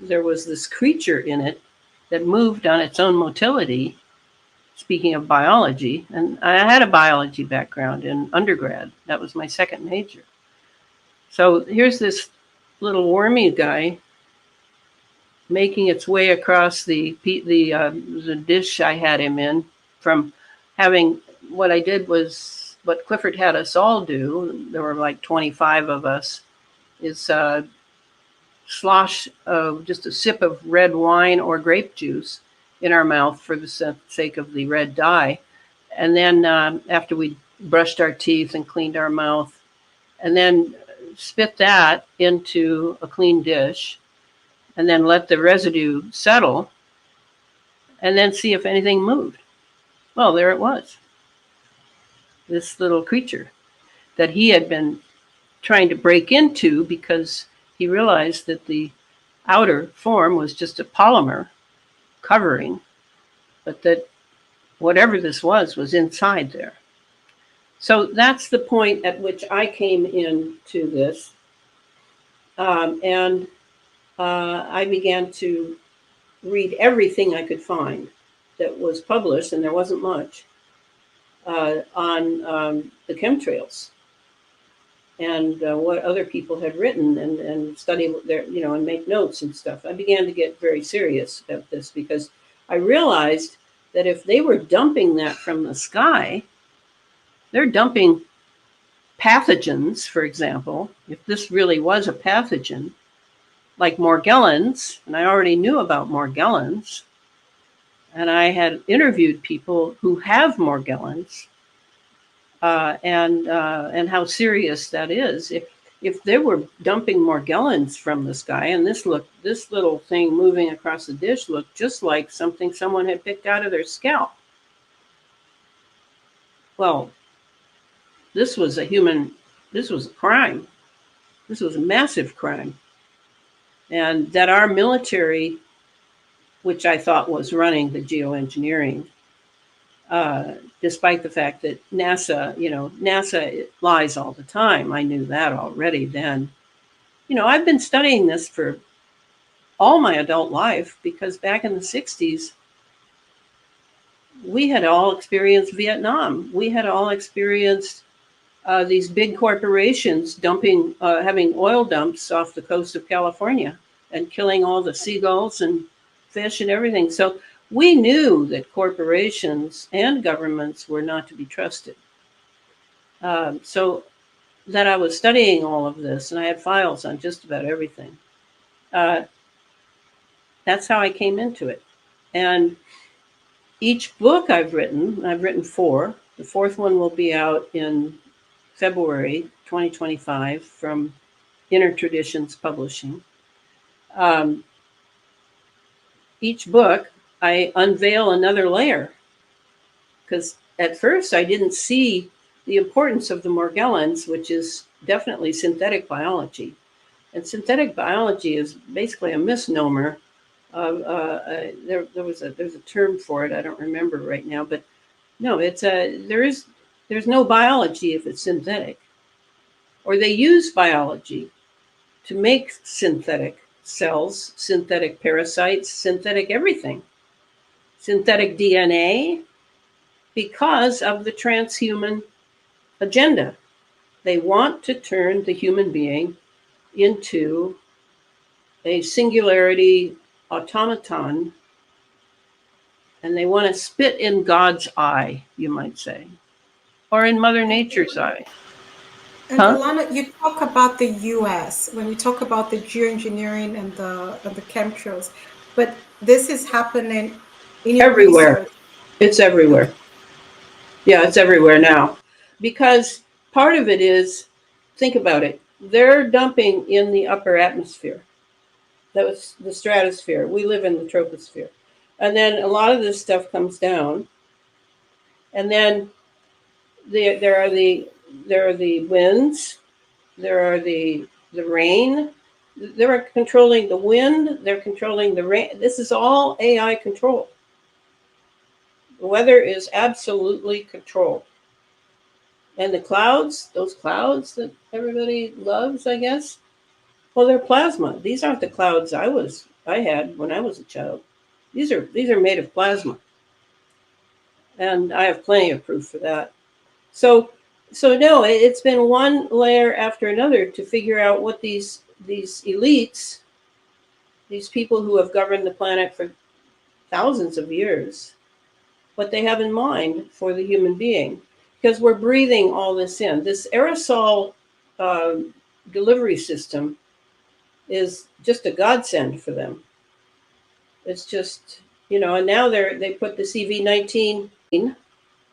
there was this creature in it that moved on its own motility. Speaking of biology, and I had a biology background in undergrad. That was my second major. So here's this little wormy guy making its way across the dish I had him in. From having, what I did was what Clifford had us all do. There were like 25 of us. Is slosh just a sip of red wine or grape juice in our mouth for the sake of the red dye. And then after we brushed our teeth and cleaned our mouth, and then spit that into a clean dish, and then let the residue settle, and then see if anything moved. Well, there it was. This little creature that he had been trying to break into, because he realized that the outer form was just a polymer covering, but that whatever this was inside there. So that's the point at which I came into this. And I began to read everything I could find that was published, and there wasn't much, on the chemtrails and what other people had written, and study their, and make notes and stuff. I began to get very serious about this, because I realized that if they were dumping that from the sky, they're dumping pathogens, for example. If this really was a pathogen, like Morgellons, and I already knew about Morgellons, and I had interviewed people who have Morgellons, and how serious that is. If they were dumping Morgellons from the sky, and this little thing moving across the dish looked just like something someone had picked out of their scalp. Well, this was a crime. This was a massive crime. And that our military, which I thought was running the geoengineering, despite the fact that NASA lies all the time. I knew that already then. I've been studying this for all my adult life, because back in the 60s, we had all experienced Vietnam. We had all experienced these big corporations having oil dumps off the coast of California and killing all the seagulls and fish and everything. So we knew that corporations and governments were not to be trusted. So that I was studying all of this, and I had files on just about everything. That's how I came into it. And each book I've written 4. The 4th one will be out in February 2025 from Inner Traditions Publishing. Each book, I unveil another layer, because at first I didn't see the importance of the Morgellons, which is definitely synthetic biology. And synthetic biology is basically a misnomer. There's a term for it. I don't remember right now, but no, there's no biology if it's synthetic. Or they use biology to make synthetic cells, synthetic parasites, synthetic everything, synthetic DNA, because of the transhuman agenda. They want to turn the human being into a singularity automaton, and they want to spit in God's eye, you might say, or in Mother Nature's eye. And Elana, you talk about the US when we talk about the geoengineering and the chemtrails, but this is happening in your Everywhere. research. It's everywhere. Okay. Yeah, it's everywhere now. Because part of it is, think about it, they're dumping in the upper atmosphere. That was the stratosphere. We live in the troposphere. And then a lot of this stuff comes down. And then there are the winds, there are the rain. They're controlling the wind, they're controlling the rain. This is all AI control. The weather is absolutely controlled. And the clouds, those clouds that everybody loves, I guess, well, they're plasma. These aren't the clouds I had when I was a child. These are made of plasma. And I have plenty of proof for that. So no, it's been one layer after another to figure out what these elites, these people who have governed the planet for thousands of years, what they have in mind for the human being. Because we're breathing all this in. This aerosol delivery system is just a godsend for them. It's just, and now they put the CV-19,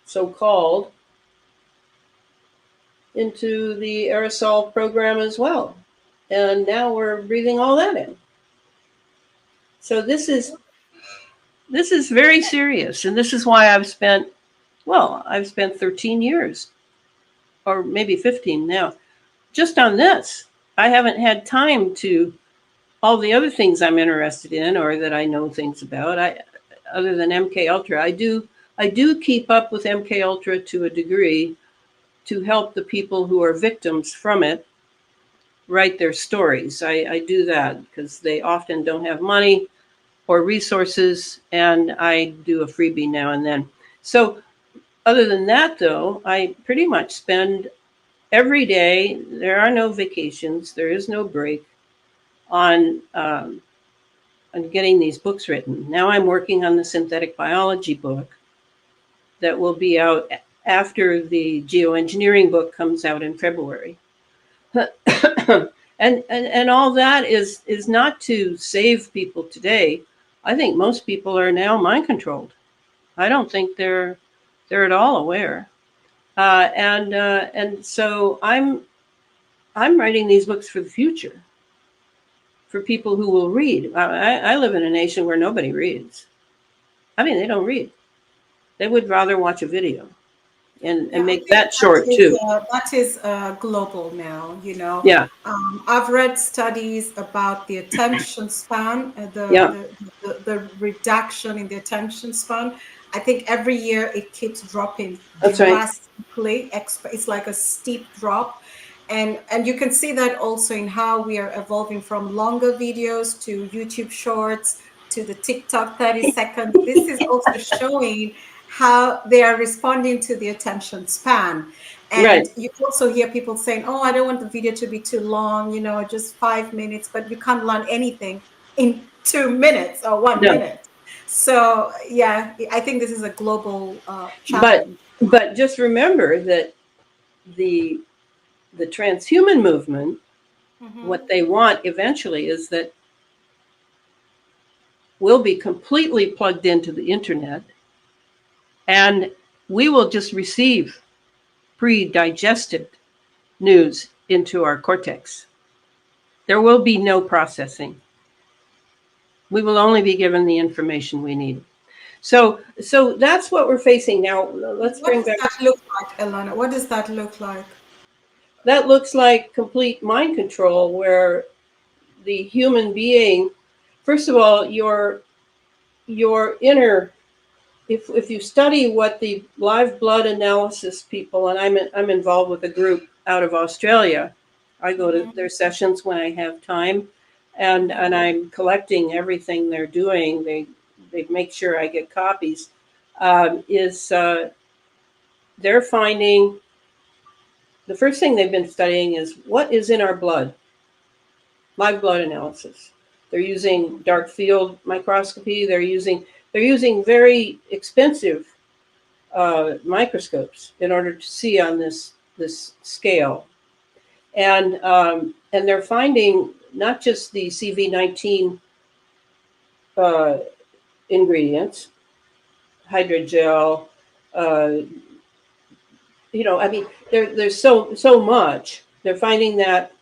so-called, into the aerosol program as well. And now we're breathing all that in. So this is very serious. And this is why I've spent 13 years, or maybe 15 now, just on this. I haven't had time to all the other things I'm interested in or that I know things about. Other than MK Ultra, I do keep up with MK Ultra to a degree to help the people who are victims from it write their stories. I do that because they often don't have money or resources, and I do a freebie now and then. So other than that, though, I pretty much spend every day. There are no vacations. There is no break on getting these books written. Now I'm working on the synthetic biology book that will be out after the geoengineering book comes out in February. and all that is not to save people today. I think most people are now mind controlled. I don't think they're at all aware. And so I'm writing these books for the future, for people who will read. I live in a nation where nobody reads. I mean, they don't read. They would rather watch a video Yeah, and I make think that short too. that is global now. You know, Yeah, I've read studies about the attention span, yeah, the reduction in the attention span. I think every year it keeps dropping that's right. drastically. It's like a steep drop, and you can see that also in how we are evolving from longer videos to YouTube Shorts to the TikTok 30 seconds. This is also showing how they are responding to the attention span. Right. And you also hear people saying, oh, I don't want the video to be too long, you know, just 5 minutes, but you can't learn anything in 2 minutes or one No, minute. So, yeah, I think this is a global but challenge. but just remember that the the transhuman movement, what Hmm. they want eventually is that we'll be completely plugged into the internet, and we will just receive pre-digested news into our cortex. There will be no processing. We will only be given the information we need. So that's what we're facing now. Let's What bring does back. that look like, Elana? What does that look like? That looks like complete mind control, where the human being, first of all, your inner. If you study what the live blood analysis people, and I'm involved with a group out of Australia. I go to Hmm. their sessions when I have time, and Hmm. I'm collecting everything they're doing. They make sure I get copies. Is They're finding the first thing they've been studying is what is in our blood, live blood analysis. They're using dark field microscopy. They're using very expensive microscopes in order to see on this scale, and they're finding not just the CV19 uh, ingredients, hydrogel. Uh, I mean, there's so much. They're finding that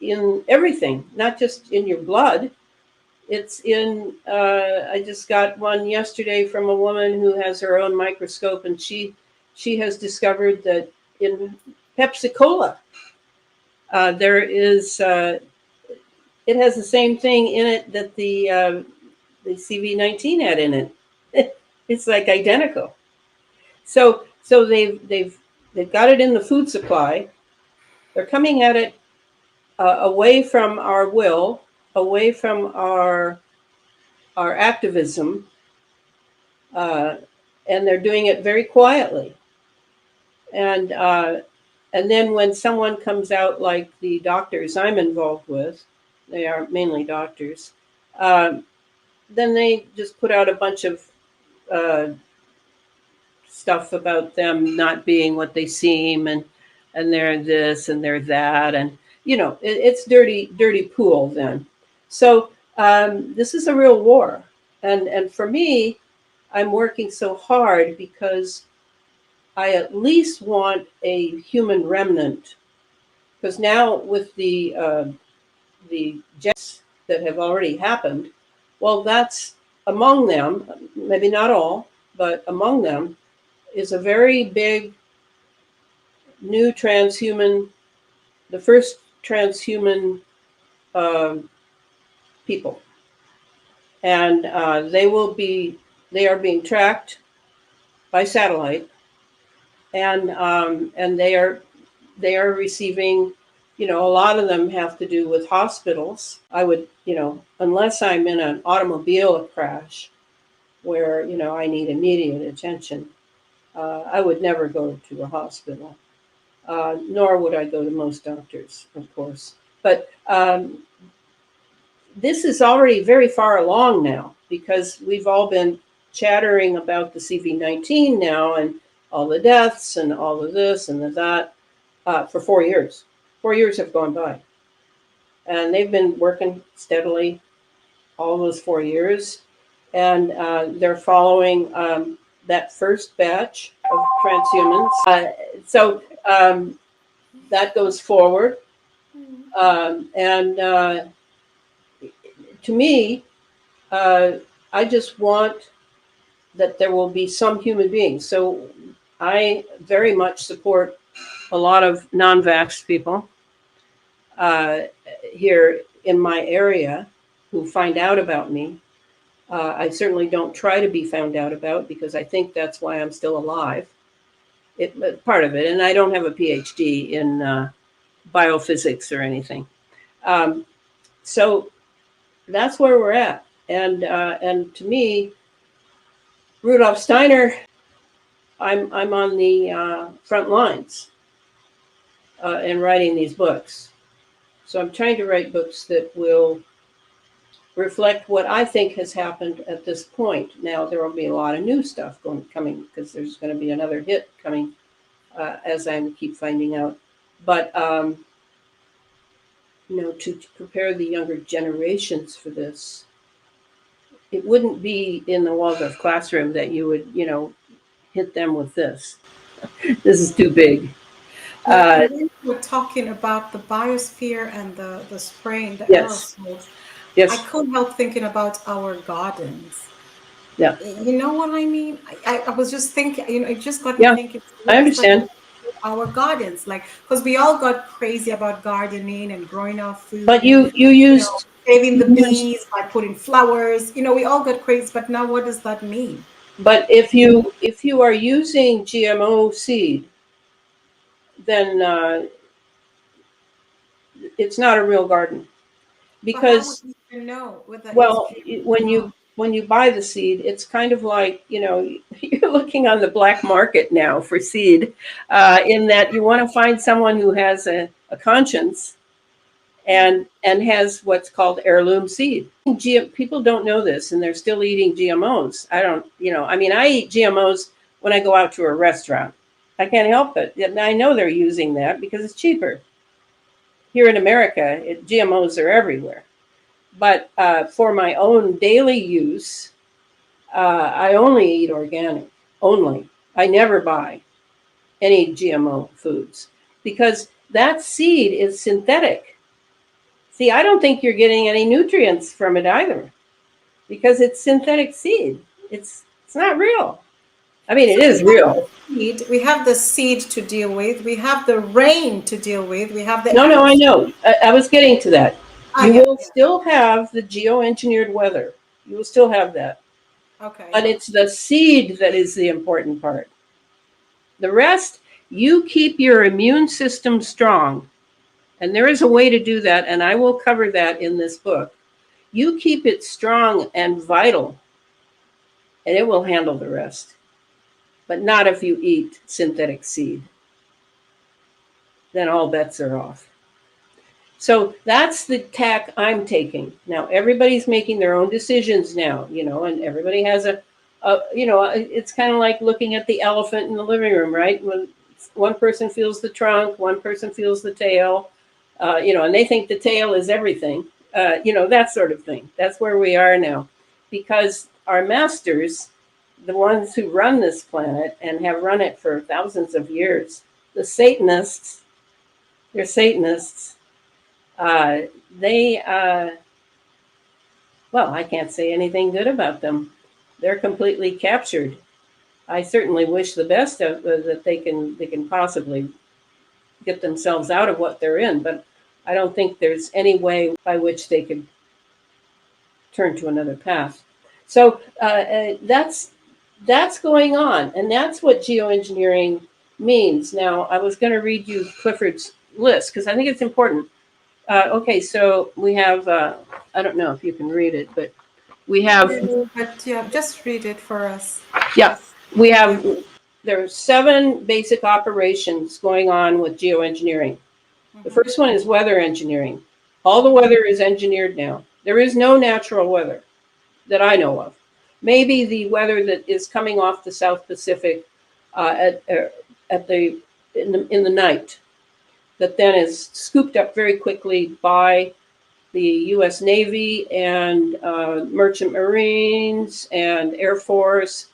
in everything, not just in your blood. It's in. I just got one yesterday from a woman who has her own microscope, and she has discovered that in Pepsi Cola, there is. It has the same thing in it that the CV19 had in it. It's like identical. So they've got it in the food supply. They're coming at it away from our will, away from our activism, uh, and they're doing it very quietly. And and then when someone comes out, like the doctors I'm involved with, they are mainly doctors. Um, then they just put out a bunch of uh, stuff about them not being what they seem, and they're this and they're that, and it's dirty pool then. So this is a real war, and for me, I'm working so hard because I at least want a human remnant, because now with the deaths that have already happened, well, that's among them, maybe not all, but among them is a very big new transhuman, the first transhuman people, and they are being tracked by satellite, and they are receiving, a lot of them have to do with hospitals. I would, unless I'm in an automobile crash where, I need immediate attention, I would never go to a hospital, nor would I go to most doctors, of course. But this is already very far along now, because we've all been chattering about the CV-19 now, and all the deaths and all of this and that for 4 years. 4 years have gone by. And they've been working steadily all those 4 years. And they're following that first batch of transhumans. So that goes forward. And to me, I just want that there will be some human beings. So I very much support a lot of non-vax people here in my area who find out about me. I certainly don't try to be found out about, because I think that's why I'm still alive. Part of it, and I don't have a PhD in biophysics or anything. So that's where we're at. And to me, Rudolf Steiner, I'm on the front lines in writing these books. So I'm trying to write books that will reflect what I think has happened at this point. Now, there will be a lot of new stuff coming, because there's going to be another hit coming, as I keep finding out. But, to prepare the younger generations for this, it wouldn't be in the Waldorf classroom that you would, hit them with this. This is too big. Well, when we're talking about the biosphere and the spraying, the Yes. aerosols, I Yes. couldn't help thinking about our gardens. Yeah. You know what I mean? I was just thinking, it just got me Yeah. thinking, I what is that going understand. to do to our gardens? Like, because we all got crazy about gardening and growing our food But and, you used saving you the used bees by putting flowers. We all got crazy, but now what does that mean? but if you are using GMO seed, then it's not a real garden, But how would because, we even know whether it's well, GM or when not? you buy the seed, it's kind of like, you're looking on the black market now for seed, in that you want to find someone who has a conscience and has what's called heirloom seed. People don't know this, and they're still eating GMOs. I don't, I mean, I eat GMOs when I go out to a restaurant. I can't help it. And I know they're using that because it's cheaper. Here in America, GMOs are everywhere. But for my own daily use, I only eat organic. Only. I never buy any GMO foods, because that seed is synthetic. See, I don't think you're getting any nutrients from it either, because it's synthetic seed. It's not real. I mean, it So is real. we have the seed to deal with, we have the rain to deal with, we have the No, no, I aerosol. know. I was getting to that. Ah, You yeah, will yeah. still have the geoengineered weather. You will still have that. Okay. But it's the seed that is the important part. The rest, you keep your immune system strong. And there is a way to do that, and I will cover that in this book. You keep it strong and vital, and it will handle the rest. But not if you eat synthetic seed. Then all bets are off. So that's the tack I'm taking. Now, everybody's making their own decisions now, and everybody has it's kind of like looking at the elephant in the living room, right? When one person feels the trunk, one person feels the tail, and they think the tail is everything, that sort of thing. That's where we are now, because our masters, the ones who run this planet and have run it for thousands of years, the Satanists, they're Satanists. Uh, they, well, I can't say anything good about them. They're completely captured. I certainly wish the best of that they can possibly get themselves out of what they're in. But I don't think there's any way by which they could turn to another path. So that's going on, and that's what geoengineering means. Now, I was going to read you Clifford's list because I think it's important. Okay, so we have, I don't know if you can read it, but we have, No, but yeah, just read it for us. yeah, we Yeah. have, there are 7 basic operations going on with geoengineering. The Mm-hmm. first one is weather engineering. All the Mm-hmm. weather is engineered now. There is no natural weather that I know of. Maybe the weather that is coming off the South Pacific at the in the night, that then is scooped up very quickly by the U.S. Navy and Merchant Marines and Air Force,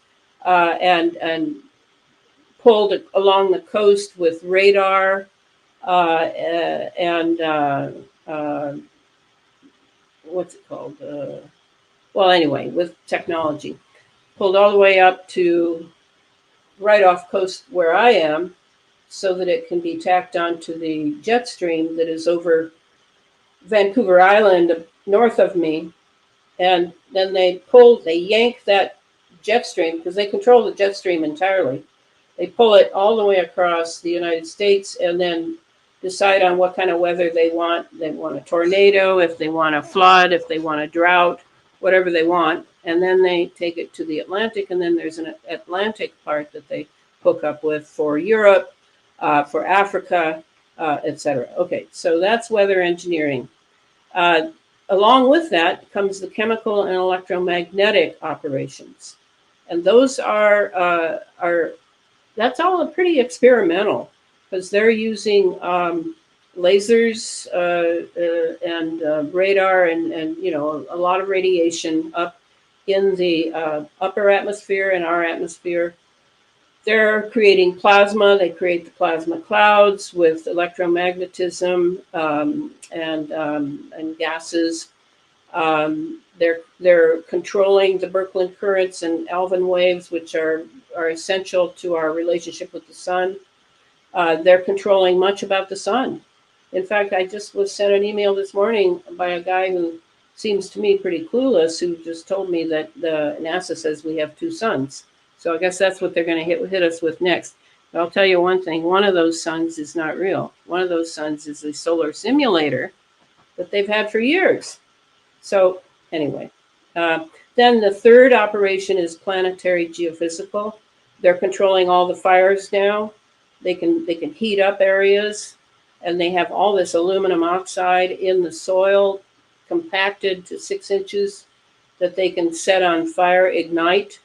and pulled along the coast with radar and what's it called? Well, anyway, with technology, pulled all the way up to right off coast where I am, so that it can be tacked onto the jet stream that is over Vancouver Island north of me. And then they yank that jet stream because they control the jet stream entirely. They pull it all the way across the United States and then decide on what kind of weather they want. They want a tornado, if they want a flood, if they want a drought, whatever they want. And then they take it to the Atlantic, and then there's an Atlantic part that they hook up with for Europe, for Africa, etc. Okay, so that's weather engineering. Uh, Along with that comes the chemical and electromagnetic operations, and those are that's all pretty experimental because they're using lasers and radar and a lot of radiation up in the upper atmosphere and our atmosphere. They're creating plasma. They create the plasma clouds with electromagnetism and gases. They're controlling the Birkeland currents and Alvin waves, which are essential to our relationship with the sun. They're controlling much about the sun. In fact, I just was sent an email this morning by a guy who seems to me pretty clueless, who just told me that the NASA says we have 2 suns. So I guess that's what they're going to hit us with next. But I'll tell you one thing: one of those suns is not real. One of those suns is a solar simulator that they've had for years. So anyway, then the third operation is planetary geophysical. They're controlling all the fires now. They can heat up areas, and they have all this aluminum oxide in the soil, compacted to 6 inches, that they can set on fire, ignite,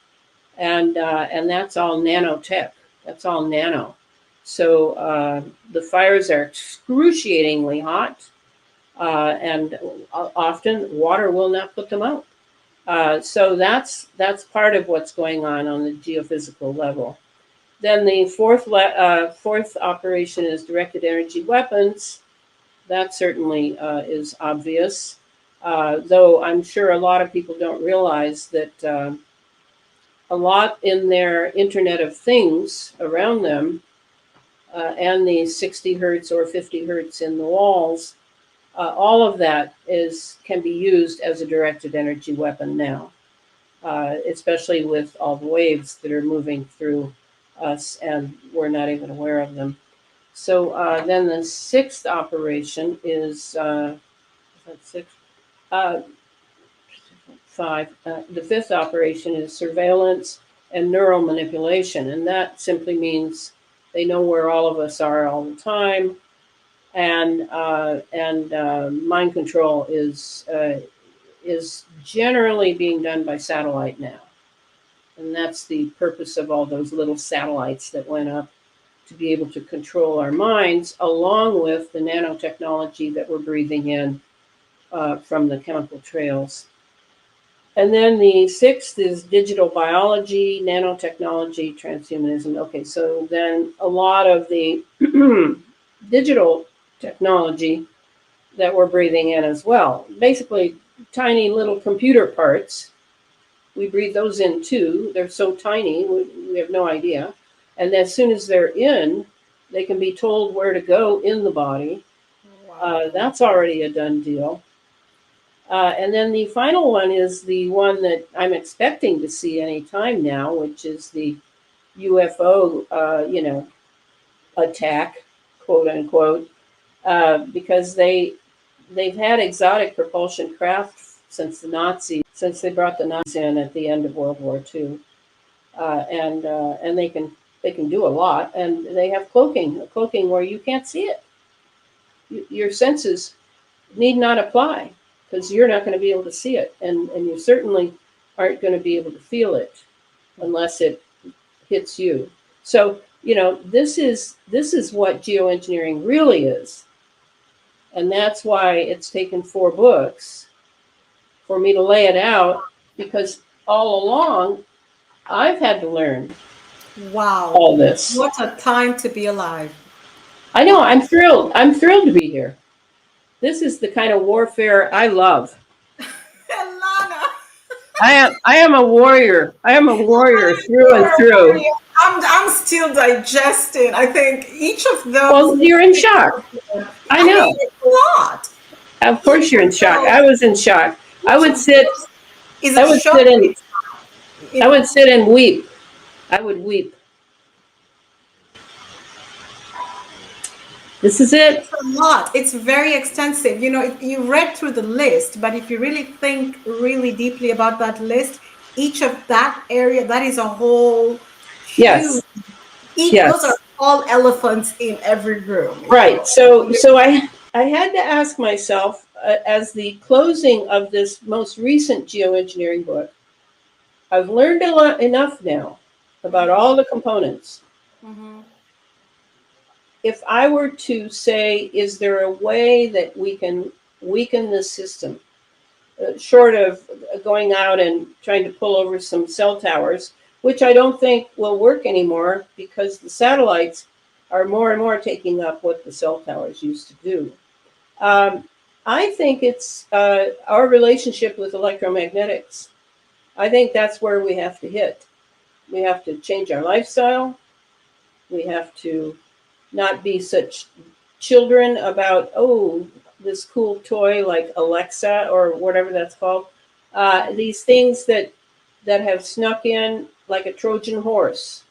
and that's all nanotech. That's all nano. So the fires are excruciatingly hot, and often water will not put them out. So that's part of what's going on the geophysical level. Then the fourth operation is directed energy weapons. That certainly is obvious, though I'm sure a lot of people don't realize that a lot in their Internet of Things around them and the 60 hertz or 50 hertz in the walls, all of that can be used as a directed energy weapon now, especially with all the waves that are moving through us and we're not even aware of them. So then the sixth operation is that six? Five. The fifth operation is surveillance and neural manipulation, and that simply means they know where all of us are all the time, and mind control is generally being done by satellite now, and that's the purpose of all those little satellites that went up, to be able to control our minds, along with the nanotechnology that we're breathing in from the chemical trails. And then the sixth is digital biology, nanotechnology, transhumanism. Okay, so then a lot of the digital technology that we're breathing in as well. Basically, tiny little computer parts. We breathe those in too. They're so tiny, we have no idea. And as soon as they're in, they can be told where to go in the body. Wow. That's already a done deal. And then the final one is the one that I'm expecting to see any time now, which is the UFO, attack, quote unquote, because they've had exotic propulsion craft since they brought the Nazis in at the end of World War II, and they can do a lot, and they have cloaking where you can't see it. Your senses need not apply because you're not going to be able to see it, and you certainly aren't going to be able to feel it unless it hits you. So this is what geoengineering really is, and that's why it's taken 4 books for me to lay it out, because all along I've had to learn Wow. all this. What a time to be alive. I know. Wow. I'm thrilled. I'm thrilled to be here. This is the kind of warfare I love. Elana. I am a warrior. I am a warrior through and through. I'm still digesting. I think each of Well, those, you're in shock. I I mean, know. it's a lot. Of Each course you're in of shock. those, I was in shock. I each would of sit those is I a would shock sit in and itself. I would sit and weep. I would weep. This is it. It's a lot. It's very extensive. You read through the list, but if you really think really deeply about that list, each of that area, that is a whole huge. Yes. Those are Yes. all elephants in every room. Right. So I had to ask myself, as the closing of this most recent geoengineering book, I've learned a lot enough now about all the components. Mhm. If I were to say, is there a way that we can weaken this system, short of going out and trying to pull over some cell towers, which I don't think will work anymore because the satellites are more and more taking up what the cell towers used to do. Um, I think it's our relationship with electromagnetics. I think that's where we have to hit. We have to change our lifestyle. We have to not be such children about, oh, this cool toy like Alexa or whatever that's called. These things that have snuck in like a Trojan horse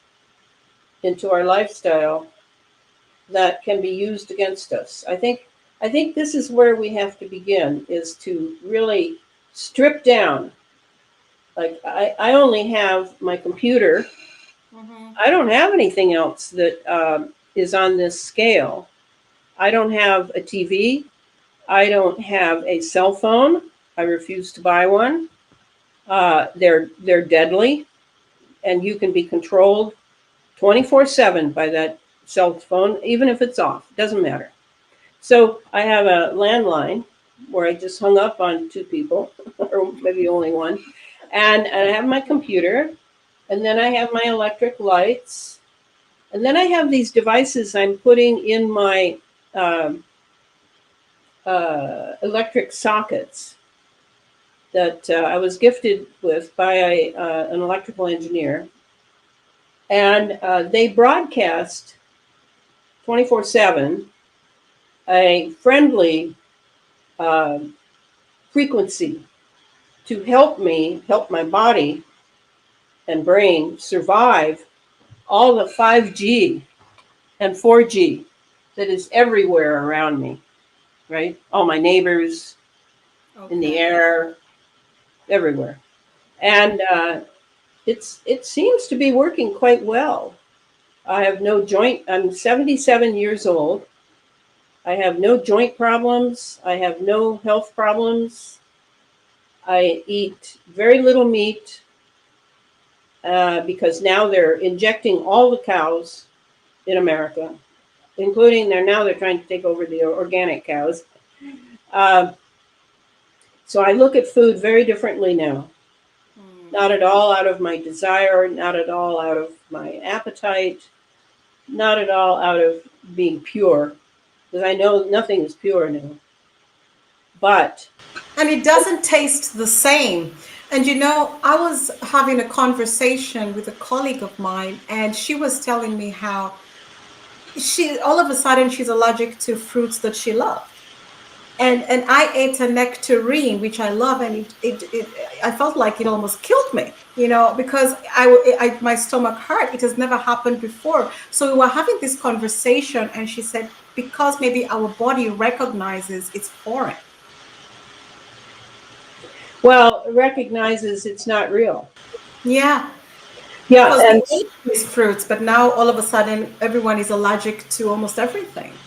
into our lifestyle that can be used against us. I think this is where we have to begin, is to really strip down. Like I only have my computer. Mhm. I don't have anything else that is on this scale. I don't have a TV. I don't have a cell phone. I refuse to buy one. They're deadly, and you can be controlled 24/7 by that cell phone, even if it's off. It doesn't matter. So I have a landline where I just hung up on 2 people, or maybe only one, and I have my computer, and then I have my electric lights, and then I have these devices I'm putting in my um, electric sockets that I was gifted with by an electrical engineer, and they broadcast 24/7 a friendly uh, frequency to help my body and brain survive all the 5G and 4G that is everywhere around me, right? All my neighbors, in the Okay. air, everywhere. And it seems to be working quite well. I'm 77 years old. I have no joint problems. I have no health problems. I eat very little meat because now they're injecting all the cows in America, including they're trying to take over the organic cows. Uh, so I look at food very differently now. Not at all out of my desire, not at all out of my appetite, not at all out of being pure, because I know nothing is pure now. But And it doesn't taste the same. And I was having a conversation with a colleague of mine, and she was telling me how she all of a sudden she's allergic to fruits that she loved. and I ate a nectarine, which I love, and it I felt like it almost killed me, because my stomach hurt. It has never happened before. So we were having this conversation, and she said because maybe our body recognizes it's foreign. Well, it recognizes it's not real. Yeah, Yeah, because we and ate these fruits, but now all of a sudden everyone is allergic to almost everything,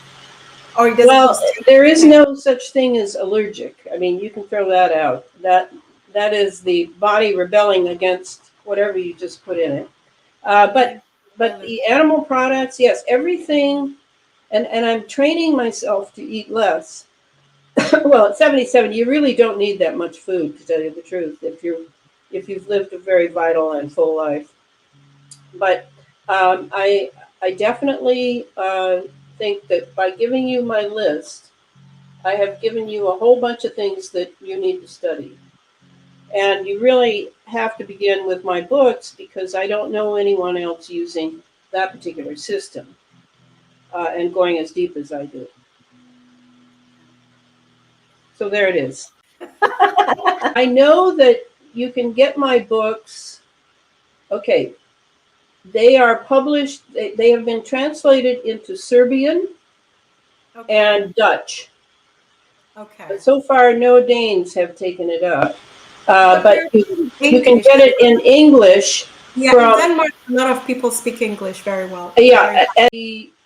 or it doesn't well, just taste there the is same. no such thing as allergic. I mean, you can throw that out. That is the body rebelling against whatever you just put in it. Uh, Yeah, but but the animal products, yes, everything. And I'm training myself to eat less. Well, at 77, you really don't need that much food, to tell you the truth, if you've lived a very vital and full life. But I definitely think that by giving you my list, I have given you a whole bunch of things that you need to study. And you really have to begin with my books because I don't know anyone else using that particular system and going as deep as I do. So there it is. I know that you can get my books. Okay, they are published, they have been translated into Serbian okay, and Dutch. okay. But so far, no Danes have taken it up. But But they're you can English get as it in English Yeah, in from, Denmark, a lot of people speak English very well. They're very yeah, and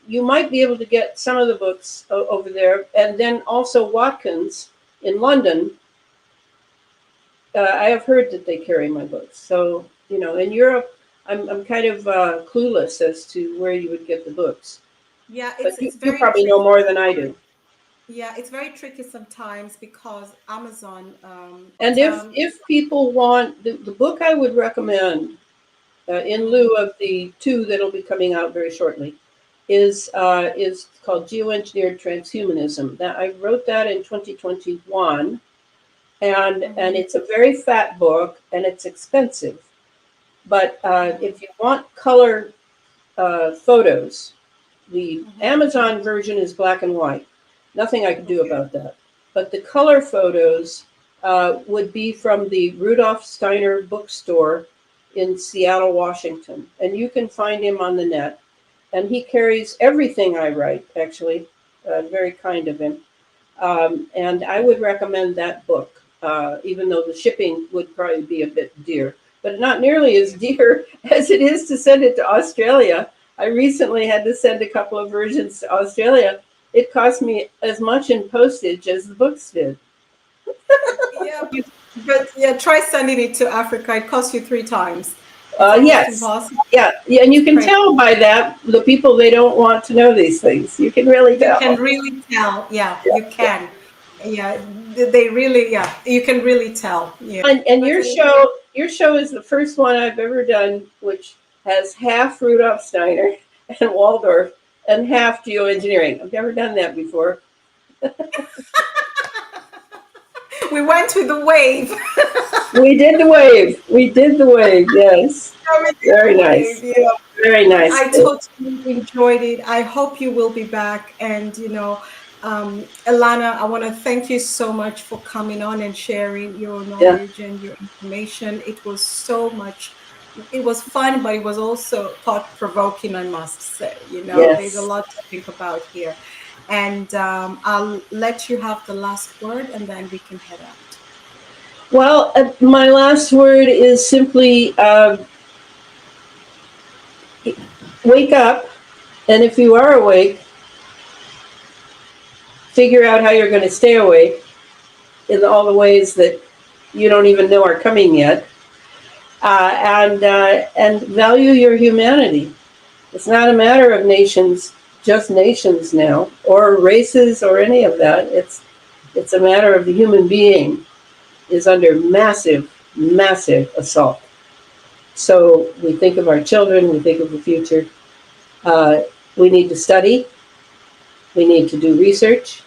you might be able to get some of the books over there. And then also Watkins in London, I have heard that they carry my books. So, in Europe, I'm kind of clueless as to where you would get the books. yeah, But it's you, it's you very probably know tricky. more than I do. Yeah, it's very tricky sometimes because Amazon And if people want the book I would recommend, in mm, lieu of the two that'll be coming out very shortly, is called Geoengineered Transhumanism. That I wrote that in 2021, and mhm, it's a very fat book and it's expensive. But mm, if you want color photos, the mhm, Amazon version is black and white. Nothing I can do okay. about that. But the color photos would be from the Rudolf Steiner bookstore in Seattle, Washington. And you can find him on the net. And he carries everything I write, actually. Very kind of him. And I would recommend that book, even though the shipping would probably be a bit dear, but not nearly as dear as it is to send it to Australia. I recently had to send a couple of versions to Australia. It cost me as much in postage as the books did. Yeah, but yeah, try sending it to Africa. It costs you three times. It's almost Yes, impossible. yeah, yeah, and It's you can crazy. tell by that the people they don't want to know these things. You can really You can tell. really tell. Yeah, Yeah, you yeah. can. Yeah, they really. Yeah, you can really tell. Yeah, And but your show is the first one I've ever done, which has half Rudolf Steiner and Waldorf and half geoengineering. I've never done that before. we went with the wave. We did the wave. We did the wave. Yes, We did very the wave. nice. Yeah. Very But nice. I totally enjoyed it. I hope you will be back. And, Elana, I want to thank you so much for coming on and sharing your Yeah. knowledge and your information. It was so much, it was fun, but it was also thought provoking, I must say. There's a Yes. lot to think about here. And I'll let you have the last word and then we can head out. Well, my last word is simply wake up, and if you are awake, figure out how you're going to stay awake in all the ways that you don't even know are coming yet, and value your humanity. It's not a matter of nations, just nations now, or races, or any of that. It's a matter of the human being is under massive, massive assault. So we think of our children, we think of the future. Uh, we need to study. We need to do research.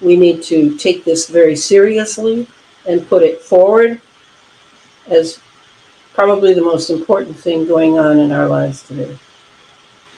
We need to take this very seriously and put it forward as probably the most important thing going on in our lives today.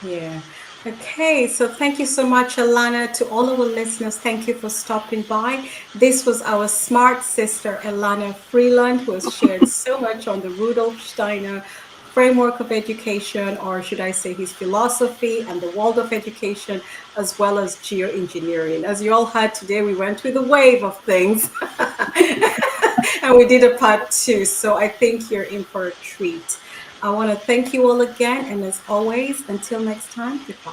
Yeah. Okay, so thank you so much, Elana. To all our listeners, thank you for stopping by. This was our smart sister, Elana Freeland, who has shared so much on the Rudolf Steiner framework of education, or should I say his philosophy and the world of education, as well as geoengineering. As you all heard today, we went through the wave of things and we did a part two. So I think you're in for a treat. I want to thank you all again. And as always, until next time, goodbye.